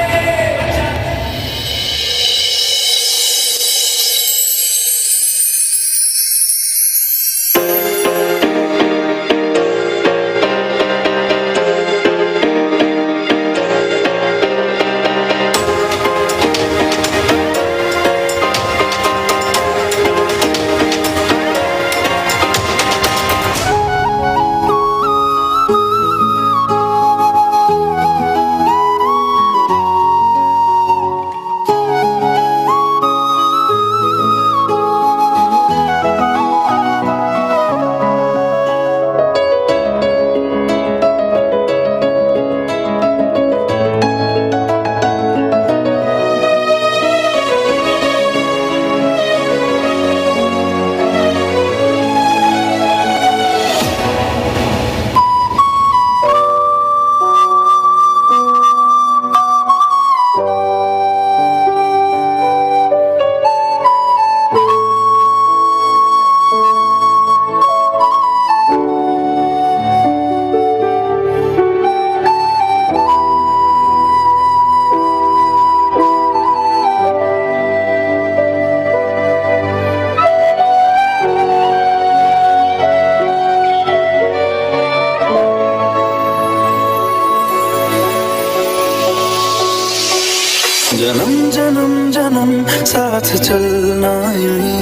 जन्म जन्म जन्म साथ चलना यही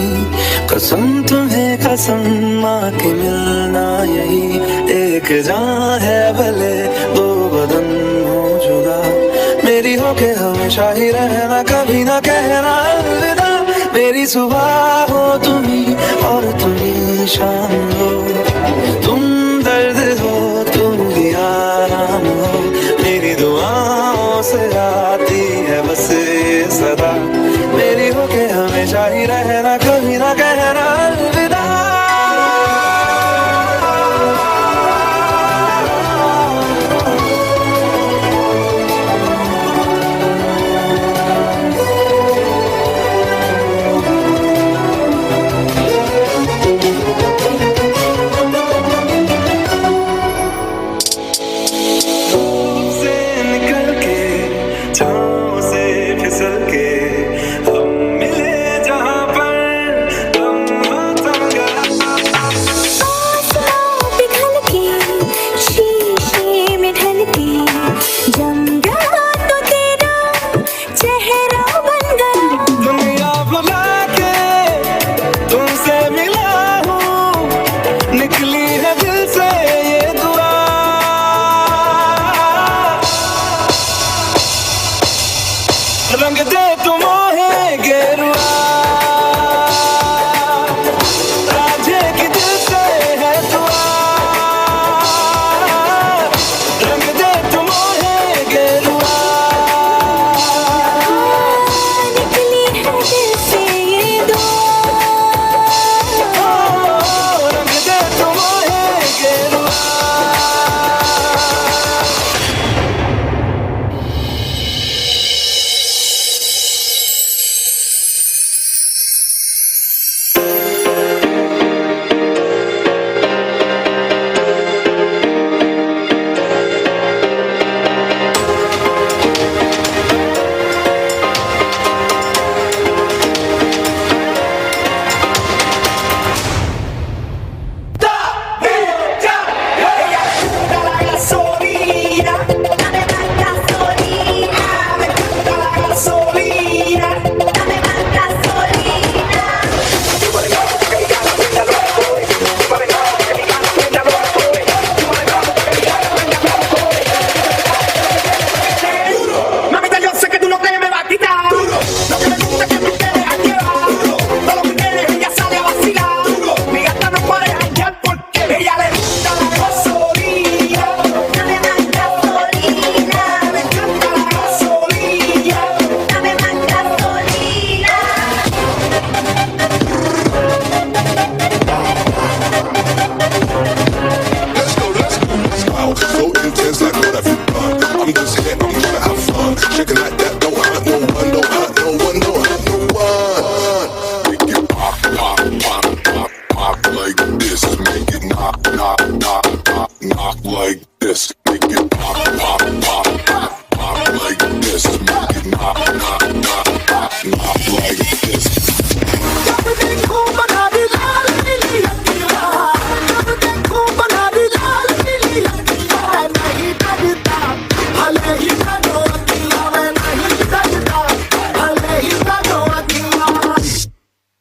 कसम तुम्हें कसम माँ के मिलना यही एक जान है भले दो बदन हो जुदा मेरी होके हमेशा ही रहना कभी ना कहना अलविदा मेरी सुबह हो तुम्ही और तुम्ही शाम हो तुम दर्द हो तुम भी आराम हो मेरी दुआओं से आती है बस सदा मेरी होके हमेशा ही रहना कभी ना कहना अलविदा like this, make it pop, pop, pop, pop, pop like this, make it pop, pop, pop, pop, pop like this.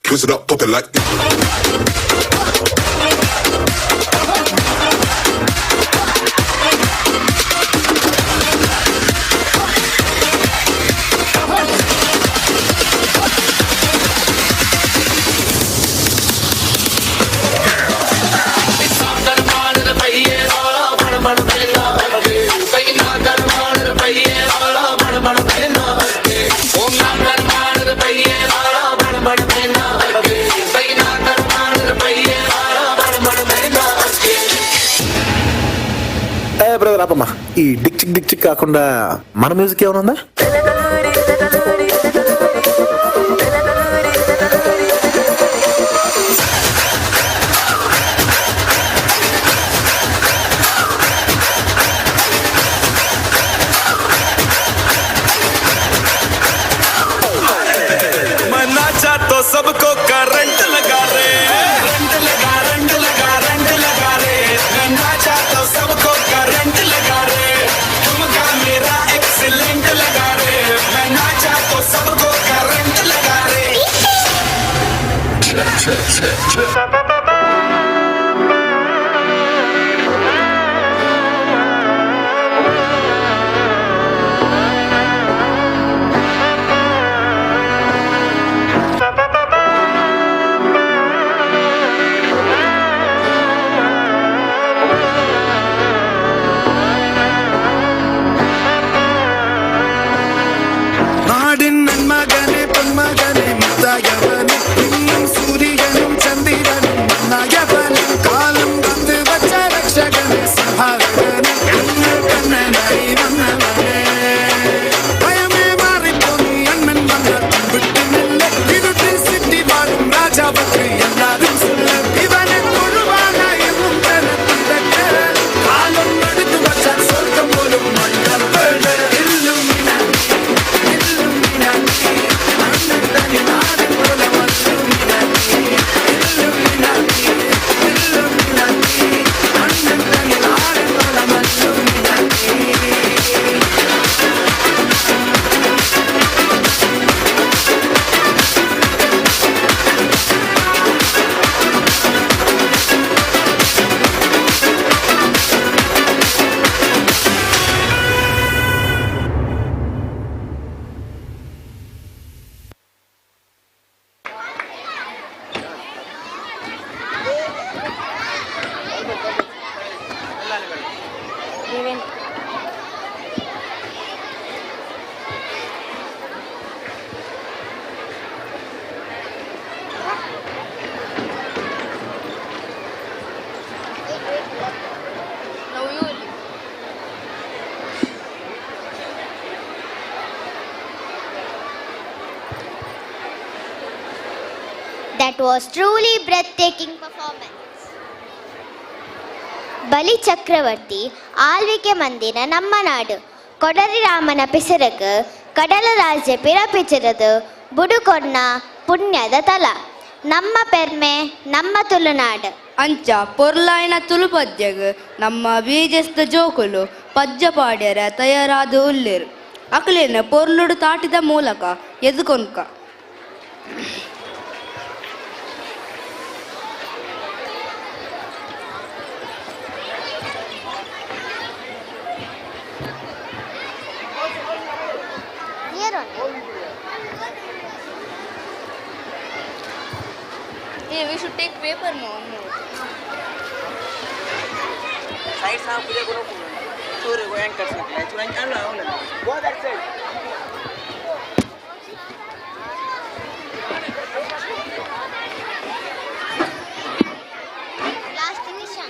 Twist it up, pop it like this. Brother ఆపమ్మా, ఈ డిక్ చిక్ కాకుండా మన మ్యూజిక్ ఏమైనా ఉందా? सबको करंट लगा रे, करंट लगा, रंट लगा, रंट लगा रे, नाचा तो सबको करंट लगा रे, तुमका मेरा एक्सीलेंट लगा रे, मैं नाचा तो सबको करंट लगा रे। That was truly breathtaking performance. ಬಲಿ ಚಕ್ರವರ್ತಿ ಆಳ್ವಿಕೆ ಮಂದಿರ ನಮ್ಮ ನಾಡು ಕೊಡರಿ ರಾಮನ ಪಿಸರಕು ಕಡಲ ರಾಜ್ಯ ಪಿರಪಿಚಿರದು ಬುಡುಕೊನ್ನ ಪುಣ್ಯದ ತಲ ನಮ್ಮ ಪೆರ್ಮೆ ನಮ್ಮ ತುಳುನಾಡು ಅಂಚ ಪೊರ್ಲಾಯಿನ ತುಳು ಪದ್ಯಗ್ ನಮ್ಮ ಬೀಜಸ್ತ ಜೋಕುಲು ಪದ್ಯ ಪಾಡ್ಯರ ತಯಾರಾದ ಉಲ್ಲಿರು ಅಕ್ಲೇನ ಪೊರ್ಲುಡು ತಾಟಿದ ಮೂಲಕ ಎದುಕೊನ್ಕ Yeah, we should take paper now. Side sa puja ko ko. Sure go anchor sa. Churan ala ala. Go that side. Last division.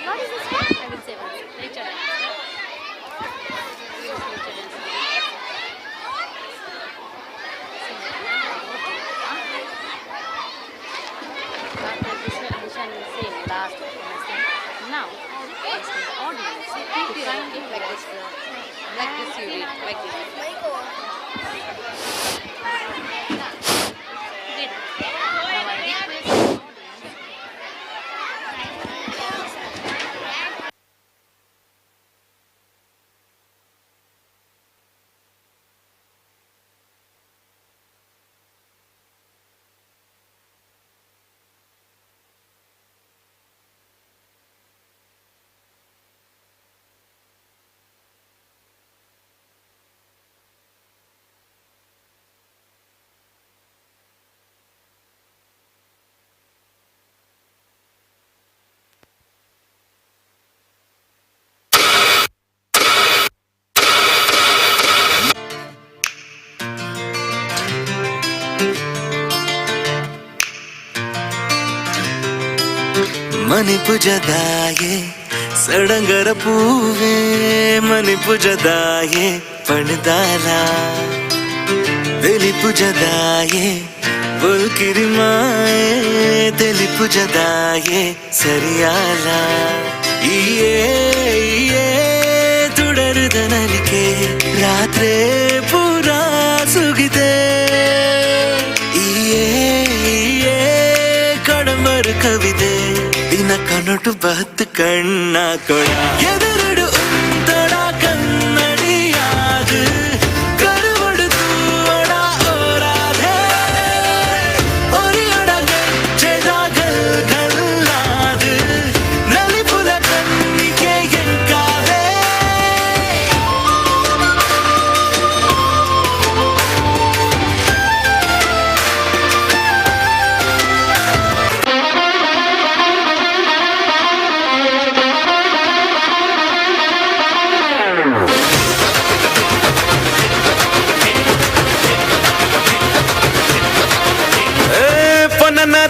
What is this? I will say once. Nature. last lesson. Now, I request the audience to kindly watch the Like this you read, like this. ಮಣಿಪುಜದಾಯೆ ಸಡಂಗರ Poove ಮಣಿಪುಜದಾಯೆ ಪಣದಾಲ ತಿಳಿಪುಜದಾಯೆ ಬುಲ್ಕಿರಿಮಾಯೆ ತಿಳಿಪುಜದಾಯೆ ಸರಿಯಾಲ ಈಯೇ ತುಡರುದ ನಲಿಕೆ ರಾತ್ರಿ ಪೂರ ಸುಗಿದೆ ಈಯೇ ಕಡಮರು ಕವಿದೆ ದಿನ ಕನಟು ಬತ್ತು ಕಣ್ಣ ಕೊಡ ಎದುರುಡು ಉಂತಡ ಕನ್ನಡಿಯಾದು ಕರುವಡು ತೂವಡ ಓರಾಧೆ ಒರಿಯೊಡ ಗೆಜ್ಜೆದ ಗಲ್ಗಲ್ಲಾದು ನಲಿಪುದ ಕಣ್ಣಿಗೆ ಎಂಕಾದೆ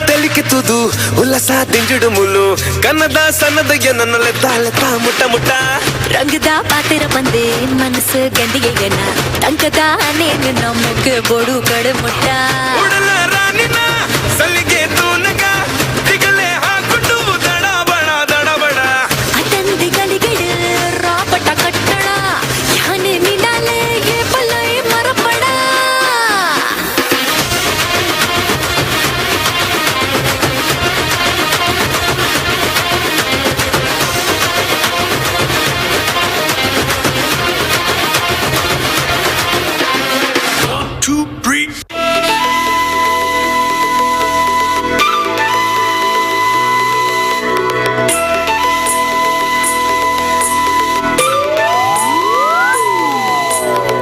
ತೆಲಿಕಿತುದು ಉಲ್ಲಸ ತಿಂಜುಡು ಮುಲ್ಲು ಕನ್ನದ ಸನ್ನದ ಎನ್ನಲೆ ತಾಳೆತ ಮುಟ್ಟ ಮುಟ್ಟ ರಂಗದ ಪಾತಿರ ಬಂದೆ ಮನಸ್ಸು ಗಂಡಿಗೆ ಗಣ ಟಂಕದ ನೇನು ನಮ್ಮಕ್ಕೆ ಬೋಡು ಕಡೆ ಮುಟ್ಟ ಉಡಲ ರಾಣಿನ ಸಲಿಗೆ ತೂನಗ ದಿಗಲೆ ಹಾಕೊಂಡು ದಡ ಬಡ ಅಟಂದಿಗಳಿಗಿಡು ರಾಪಟ ಕಟ್ಟಣ ಯಾನೆ ನಿನಾಲೆ ಏ ಪಲ್ಲೈ ಮರಪಡ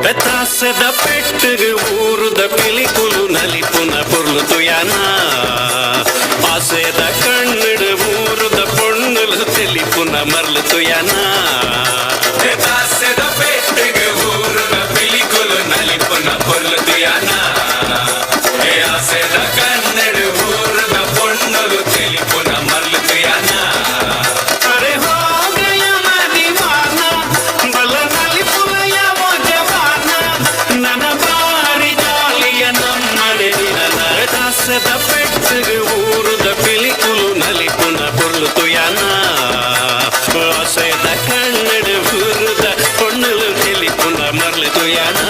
పెత్తాసెద పెట్టు ఊరుద పిలికులు నలిపున పొర్లుతు యానా ఆసేద కన్నుడు ఊరుద పొన్నులు తెలిపున మర్లుతు యానా పెత్తాసెద పెట్టు ఊరుద పిలికులు నలిపున పొర్లుతు యానా ఏ ఆసేద కన్నుడు ఊరుద పొన్నులు తెలిపున మర్లుతు యానా అరే హో గయా మదివానా బల నలిపున యావో జవానా నన బారి జాలియ నమ్మడే దాసద పెట్టు ఊరుద పిలికులు నలిపున పొర్లుతు యానా ఆసేద కన్నుడు ఊరుద పొన్నులు తెలిపున మర్లుతు యానా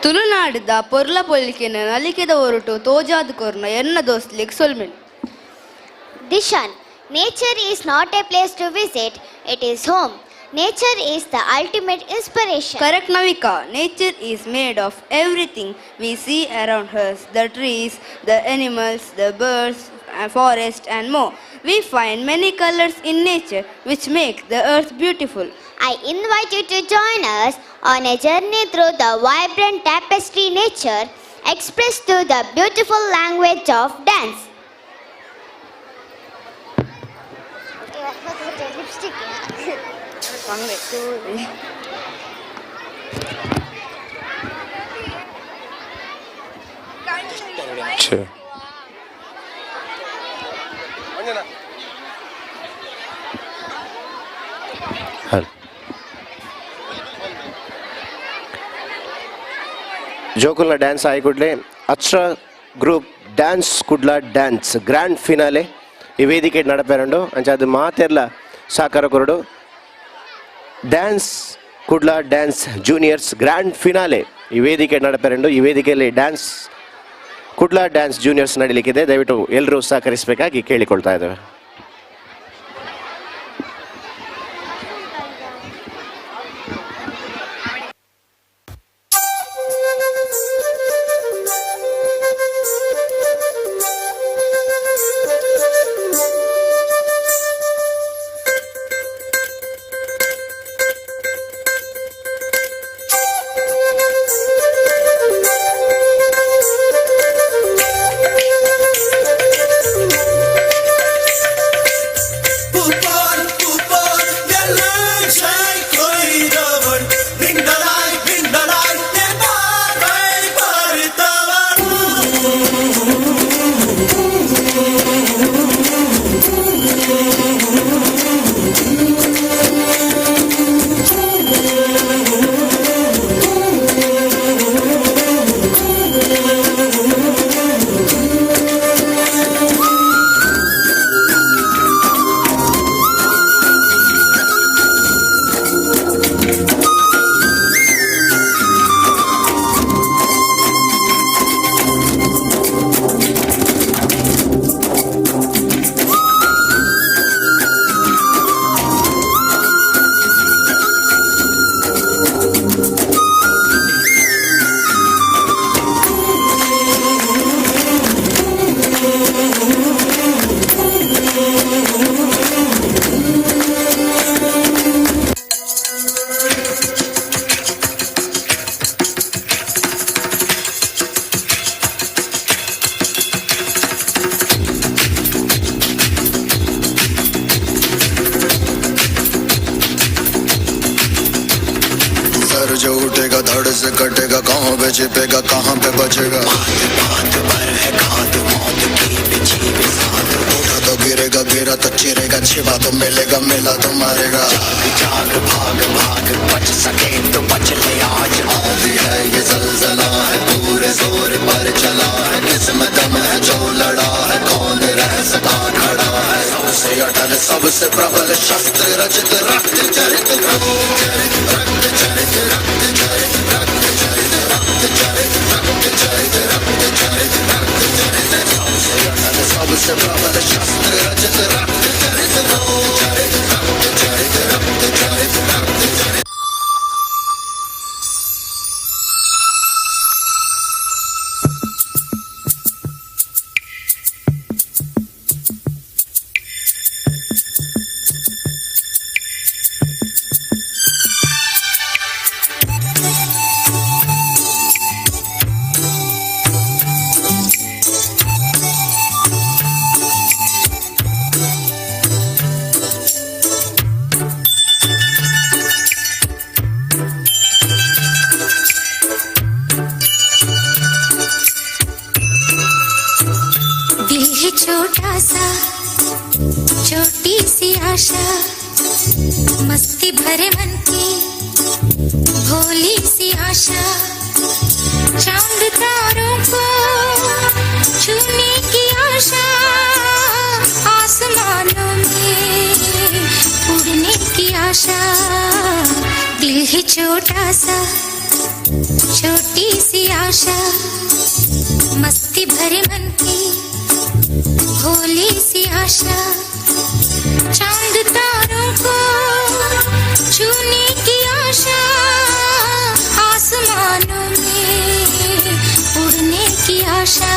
ತುಳುನಾಡಿದ ಪೊರ್ಲ ಪೊಲಿಕೆನ ನಲಿಕೆದ ಹೊರಟು ತೋಜಾದ ಕೊರ್ನ ಎನ್ನ ದೋಸ್ಲಿಕ್ ಸೊಲ್ಮೆನ್. Dishan, nature is not a place to visit, it is home. Nature is the ultimate inspiration. Correct, Navika. Nature is made of everything we see around us. The trees, the animals, the birds, forest and more. We find many colors in nature which make the earth beautiful. I invite you to join us on a journey through the vibrant tapestry nature expressed through the beautiful language of dance. Lipstick ಜೋಕುಲ್ನ dance ಆಗಿ ಕೂಡಲೇ Akshara group dance Kudla dance grand finale ಈ ವೇದಿಕೆ ನಡಪೇರಂಡು ಅಂಚ ಅದು ಮಾತೆರ್ಲ ಸಾಕಾರ ಕೊರಡು dance Kudla dance juniors grand finale ಈ ವೇದಿಕೆ ನಡಪೇರಂಡು ಈ ವೇದಿಕೆಯಲ್ಲಿ ಡ್ಯಾನ್ಸ್ ಕುಡ್ಲ ಡ್ಯಾನ್ಸ್ ಜೂನಿಯರ್ಸ್ ನಡೀಲಿಕ್ಕಿದೆ. ದಯವಿಟ್ಟು ಎಲ್ಲರೂ ಸಹಕರಿಸಬೇಕಾಗಿ ಕೇಳಿಕೊಳ್ತಾ ಇದ್ದೇವೆ. जो उठेगा धड़ से कटेगा, कहाँ पे छिपेगा कहाँ पे बचेगा। बात पर है घात मौत की बिछी बिसात। उठा तो गिरेगा, गिरा तो चिरेगा, छिपा तो मिलेगा, मिला तो मारेगा। जाग जाग भाग भाग बच सके तो बच ले आज। आंधी है ये ज़लज़ला है, पूरे जोर पर चला है। किस्मत में है जो लड़ा है, कौन रह सका खड़ा है। सबसे अटल सबसे प्रबल शस्त्र रचित रक्त चरित प्रभु चरित रक्त चरित रक्त चरित रक्त चरित रक्त चरित रक्त चरित रक्त चरित रक्त चरित सबसे अटल सबसे प्रबल शस्त्र रचित रक्त चरित प्रभु चरित रक्त चरित रक्त चरित रक्त चरित। छोटा सा छोटी सी आशा, मस्ती भरे मन की भोली सी आशा। चांद तारों को छूने की आशा, आसमानों में उड़ने की आशा। दिल है छोटा सा छोटी सी आशा, मस्ती भरे मन की भोली सी आशा। चांद तारों को छूने की आशा, आसमानों में उड़ने की आशा।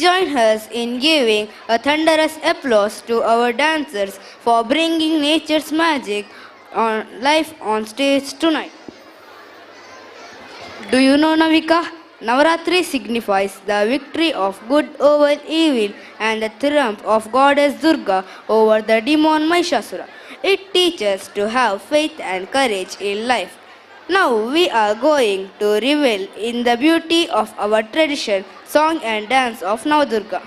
join us in giving a thunderous applause to our dancers for bringing nature's magic on life on stage tonight. Do you know, Navika? Navaratri signifies the victory of good over evil and the triumph of goddess Durga over the demon Mahishasura. It teaches to have faith and courage in life. Now we are going to revel in the beauty of our tradition, song and dance of Navadurga.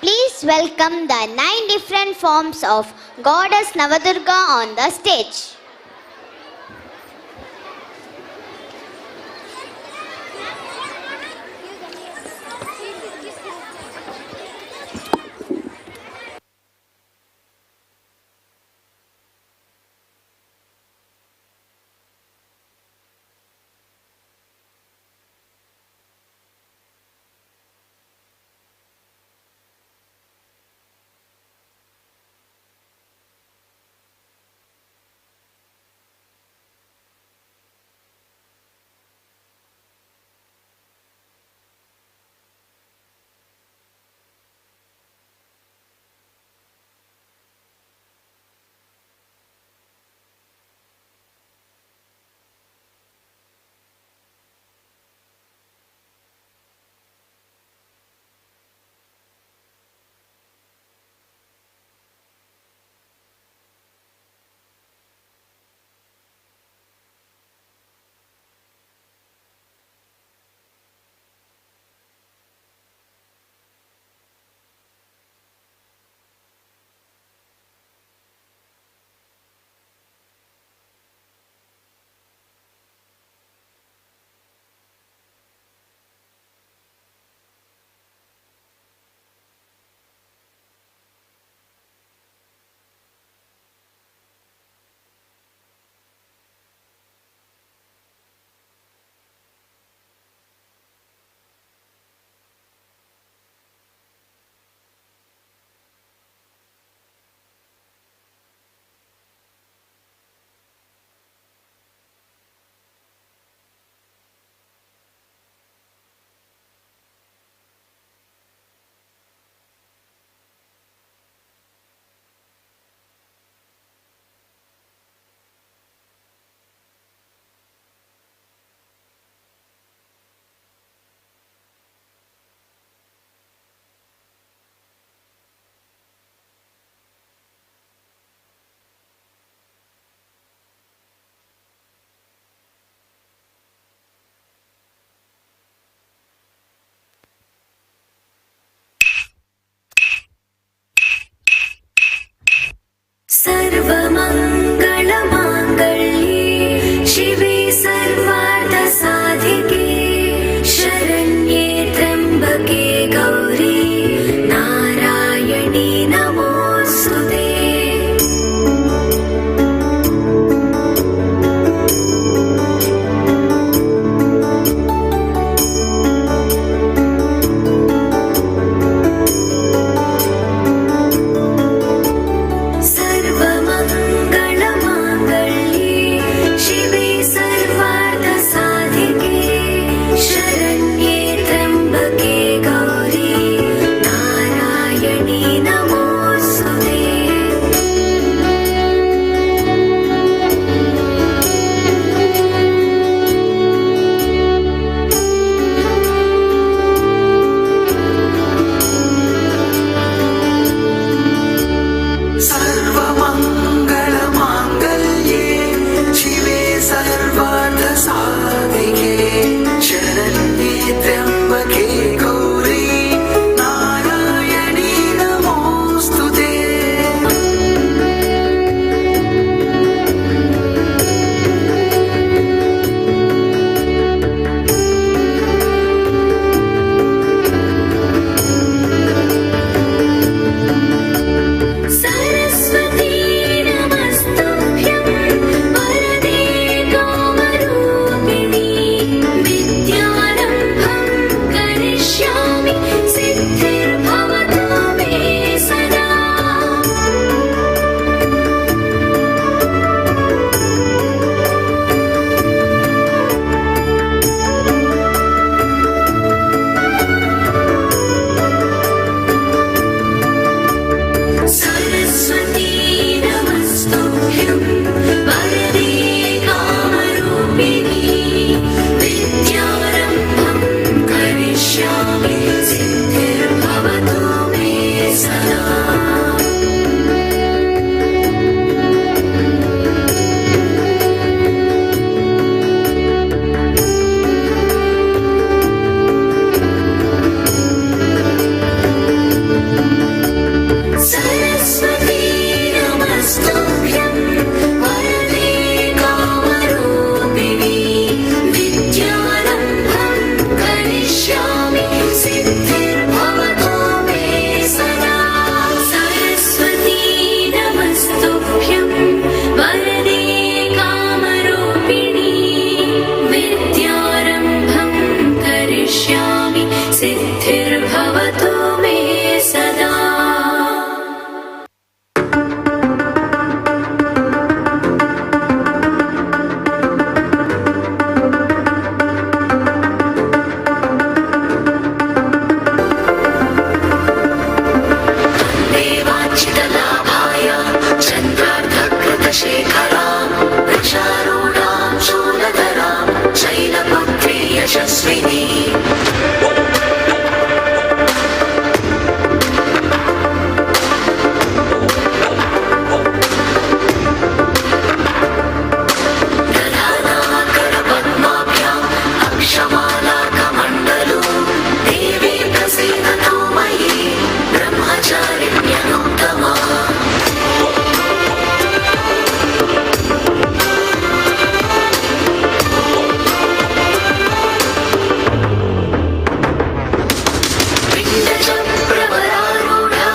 Please welcome the 9 different forms of goddess Navadurga on the stage. सर्वमङ्गलमाङ्गल्ये शिवे सर्वार्थसाधिके शरण्ये त्र्यम्बके गौरी नारायणी नमोऽस्तुते। शरण्ये त्र्यम्बके गौरी नारायणी नमो सदा सरस्वती नमस्तुभ्यं वरदे कामरूपिणी विद्यारम्भं करिष्यामि सिद्धिर्भवतु मे सदा सरस्वती नमस्तुभ्यं वरदे कामरूपिणी विद्यारम्भं करिष्यामि सिद्धिर्भवतु मे सदा देवाञ्छितलाभाय चन्द्रार्धकृतशेखरां वृक्षारूढां शूलधरां शैलपुत्री यशस्विनी दधानाकरपद्माभ्याम् अक्षमालाकमण्डलू देवी प्रसीदतु मयि ब्रह्मचारिण्यनुत्तमा पिण्डचक्रवरारूढा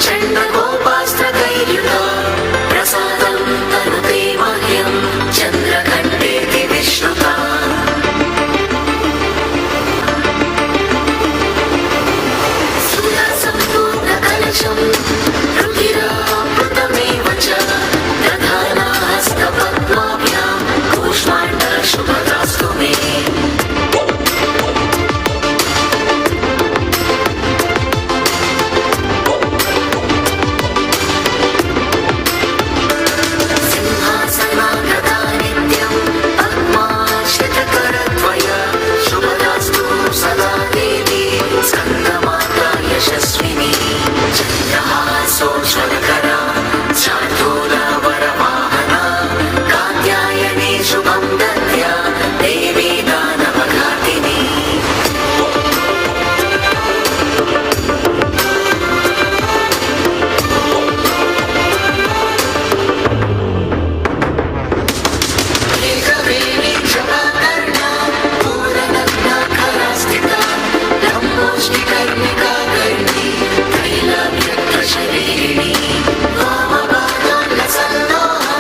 चण्डगोपास्त्रकैर्युता प्रसादं तनुते मह्यं चन्द्रघण्टेति विश्रुता सुरसम्पूर्णकलशं रुधिरामृतमेव च दधानाहस्तपद्माभ्यां कूष्माण्डशुभदास्तु मे सिंहासनागता नित्यं पद्माश्रितकरद्वय शुभदास्तु सदा देवी स्कन्दमाता यशस्विनी चन्द्रहासोज्ज्वलकरा शार्दूलवरवाहना कात्यायनी शुभं दद्या देवी दानवघातिनी एकवेणी जपाकर्णा पूर्णनग्नाखरा स्थिता लम्बोष्टिकर्णिका कर्णी तैलाभ्यग्रशरीरिणी वामपादाङ्गसन्नोहा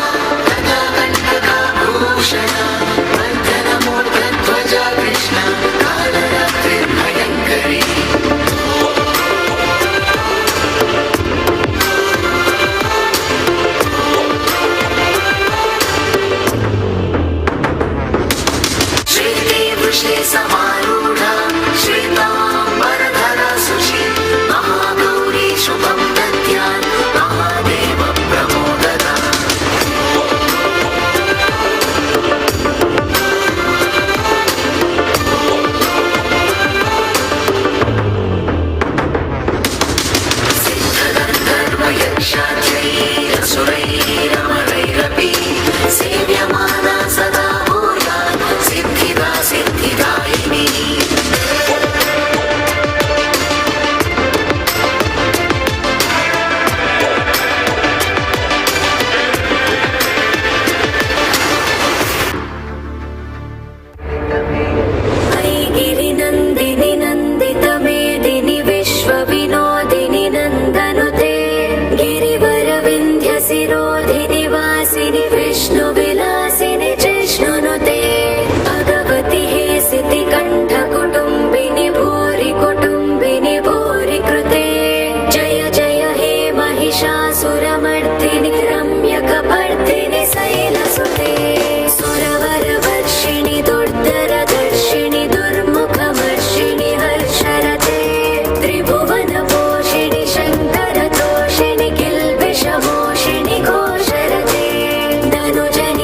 तथा कण्टकाभूषणा वर्धनमूर्धध्वजा कृष्णा कालरात्रिर्भयङ्करी श्वेते वृषे समारूढा श्वेताम्बरधरा सुषि महागौरी शुभं दद्यात् महादेव प्रमोददा सिद्धगन्धर्वयक्षाद्यैरसुरैरमरैरपि सेव्यमाना सदा भूयात् सिद्धिदा सिद्धिदायिनी गिरिनन्दिनि नन्दितमेदिनि विश्वविनोदिनि नन्दनुते गिरिवरविन्ध्यशिरोधिनि वासिनि विष्णुविलासिनि जिष्णुनुते भगवति हे सितिकण्ठकुटुम्बिनि भूरि कुटुम्बिनि भूरि कृते जय जय हे Mahishasuramardini रम्यकपर्दिनि शैलसुते सुरवरवर्षिणि दुर्धरदर्शिनि दुर्मुखमर्षिणि हर्षरते त्रिभुवनपोषिणि शङ्करतोषिणि किल्बिषमोषिणि घोषरते धनुजनि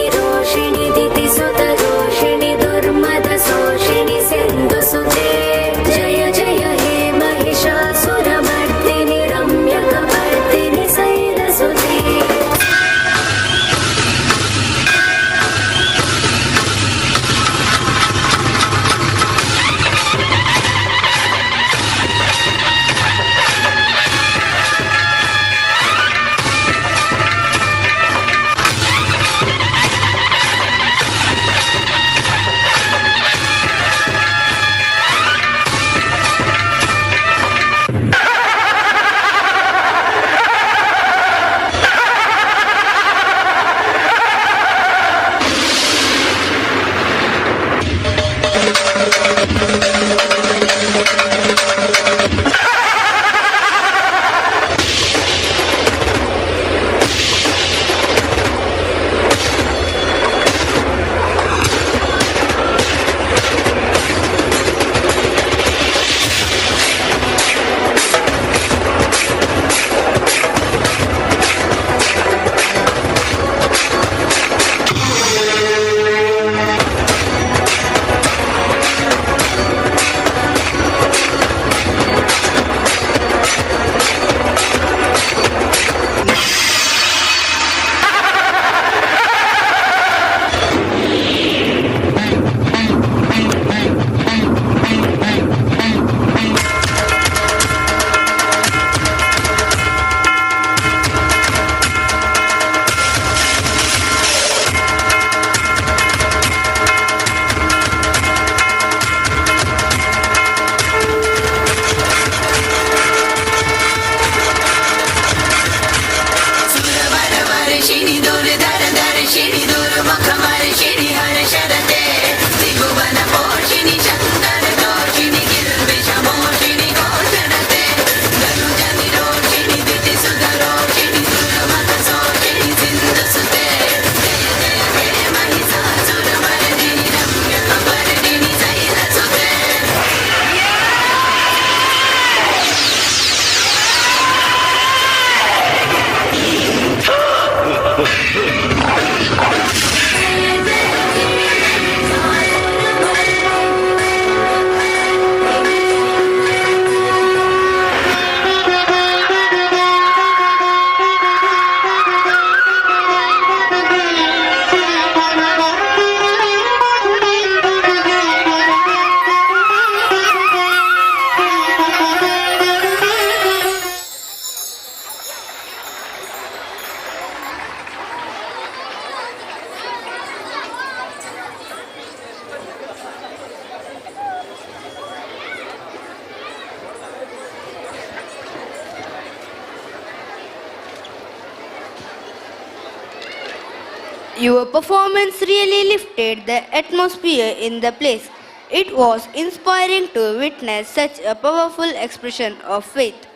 Your performance really lifted the atmosphere in the place. It was inspiring to witness such a powerful expression of faith.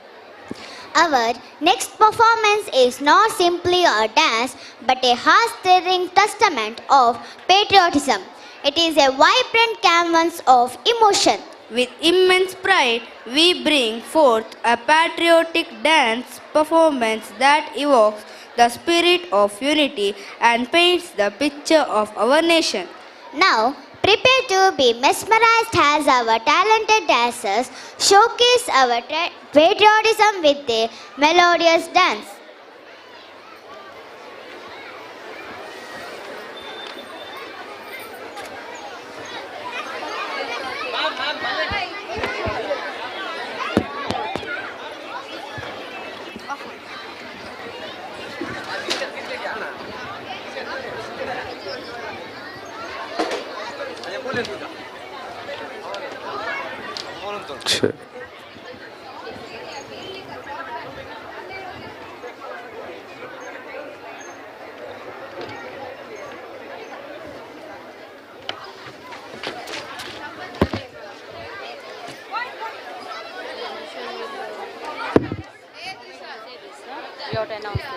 Our next performance is not simply a dance but a heart-stirring testament of patriotism. It is a vibrant canvas of emotion. With immense pride, we bring forth a patriotic dance performance that evokes the spirit of unity and paints the picture of our nation. Now, prepare to be mesmerized as our talented dancers showcase our patriotism with their melodious dance. You have to announce this.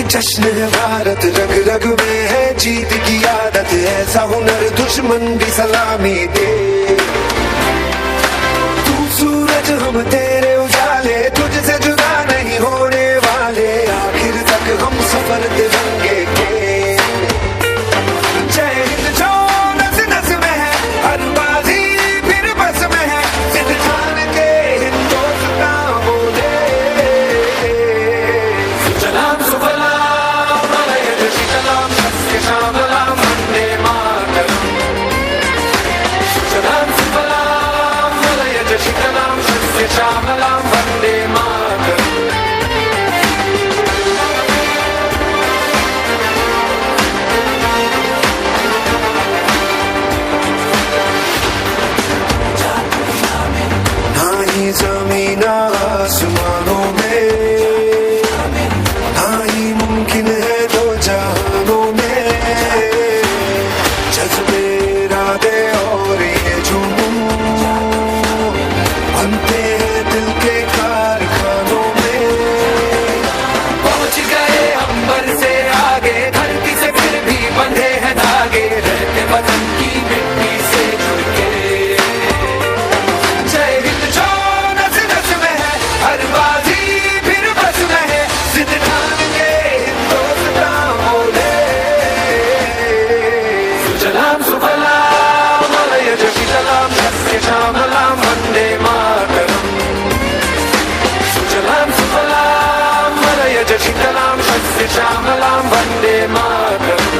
जश्न है भारत रग रग में है जीत की आदत ऐसा हुनर दुश्मन भी सलामी दे तू सूरज हम तेरे उजाले तुझसे जुदा नहीं होने वाले आखिर तक हम सफर तिरंगे के जय हिंद जो नस नस में है हर बाजी फिर बस में है जिद ठान के हिंदुस्तान बोले सलाम सुफला श्यामलां वन्दे मातरम् सुजलां सुफलां मलयज शीतलां सस्य श्यामलां वन्दे मातरम् ना ही ज़मीन आसमानों में ना ही मुमकिन है दो जहानों में जज्बे इरादे और ये जुनून बनते हैं दिल के कारखानों में पहुंच गए अंबर से आगे धरती से फिर भी बंधे हैं धागे रहते वतन की मिट्टी से जुड़ के जय हिंद जो नस नस में है हर बाजी फिर बस में है जिद ठान के हिंदुस्तान बोले सुजलां सुफलां मलयज शीतलां सस्य श्यामलां वन्दे मातरम् सुजलां सुफलां मलयज शीतलां सस्य श्यामलां वन्दे मातरम्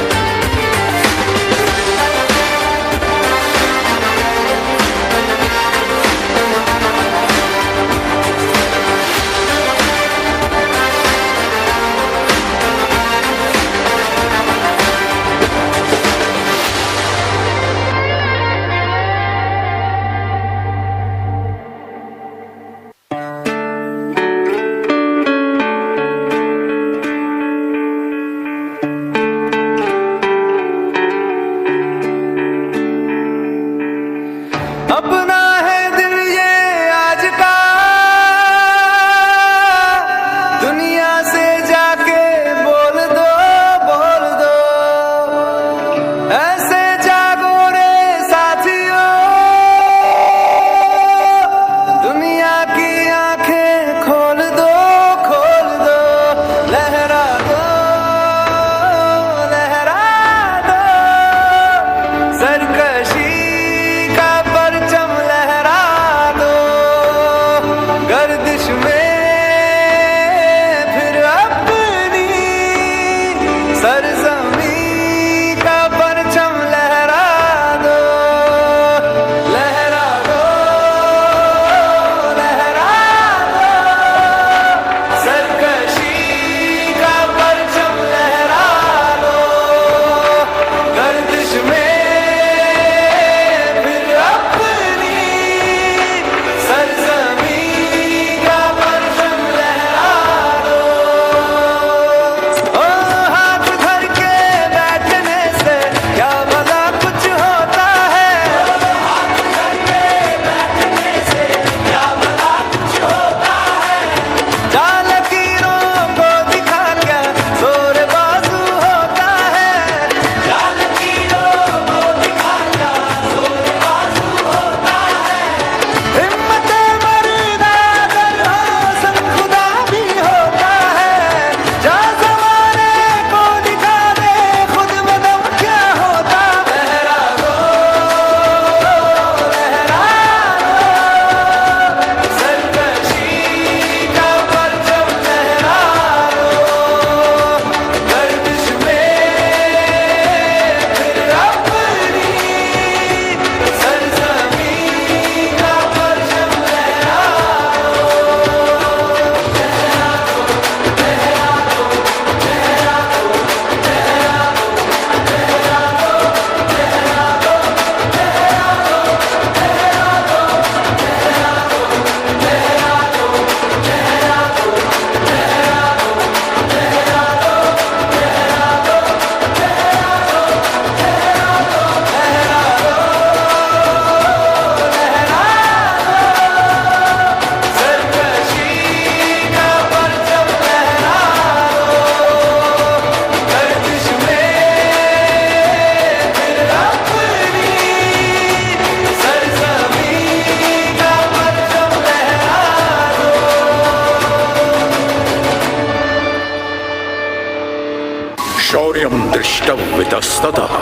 शौर्यं दृष्टव्यतस्ततः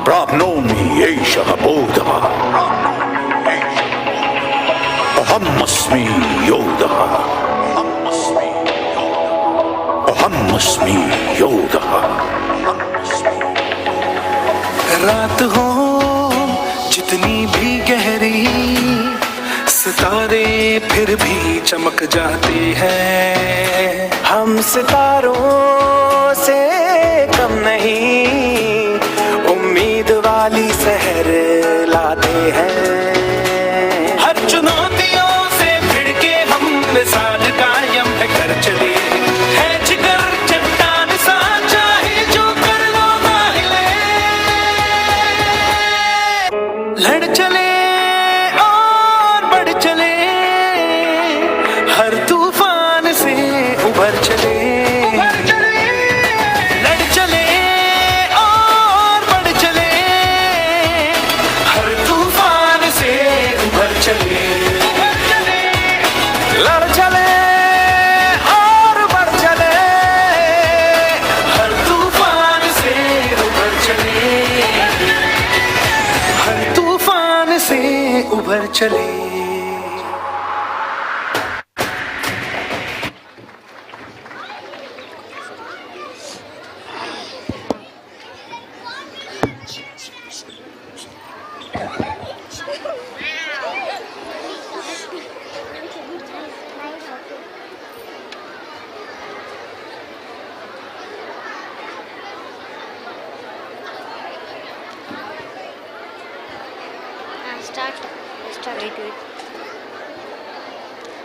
प्राप्नोमि एषः बोधः अहमस्मि योधः अहमस्मि योधः। रात हो जितनी भी गहरी, सितारे फिर भी चमक जाते हैं। हम सितारों से कम नहीं, उम्मीद वाली सहर लाते हैं। हर चुनौतियों से भिड़ के हम मिसाल कायम है कर चले, है जिगर चट्टान सा चाहे जो कर लो माहिले। लड़ चले और बढ़ चले, हर तूफान से उबर चले। लड़ चले और बढ़ चले, हर तूफान से उबर चले। लड़ चले और बढ़ चले, हर तूफान से उबर चले। हर तूफान से उबर चले।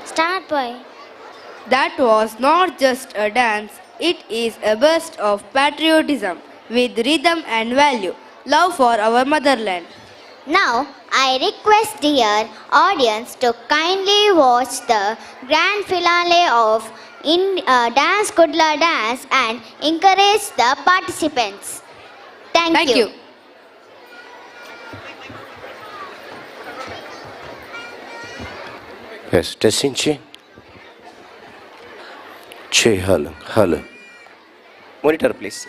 Start, boy. That was not just a dance, it is a burst of patriotism with rhythm and value, love for our motherland. Now, I request dear audience to kindly watch the grand finale of Dance Kudla Dance and encourage the participants. Thank you. Yes, testing chi. Che, hello, hello. Monitor, please.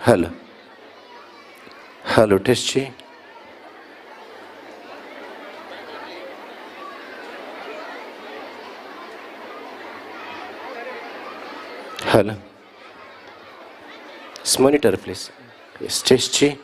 Hello. Hello, test chi. Hello. Monitor, please. Yes, test chi.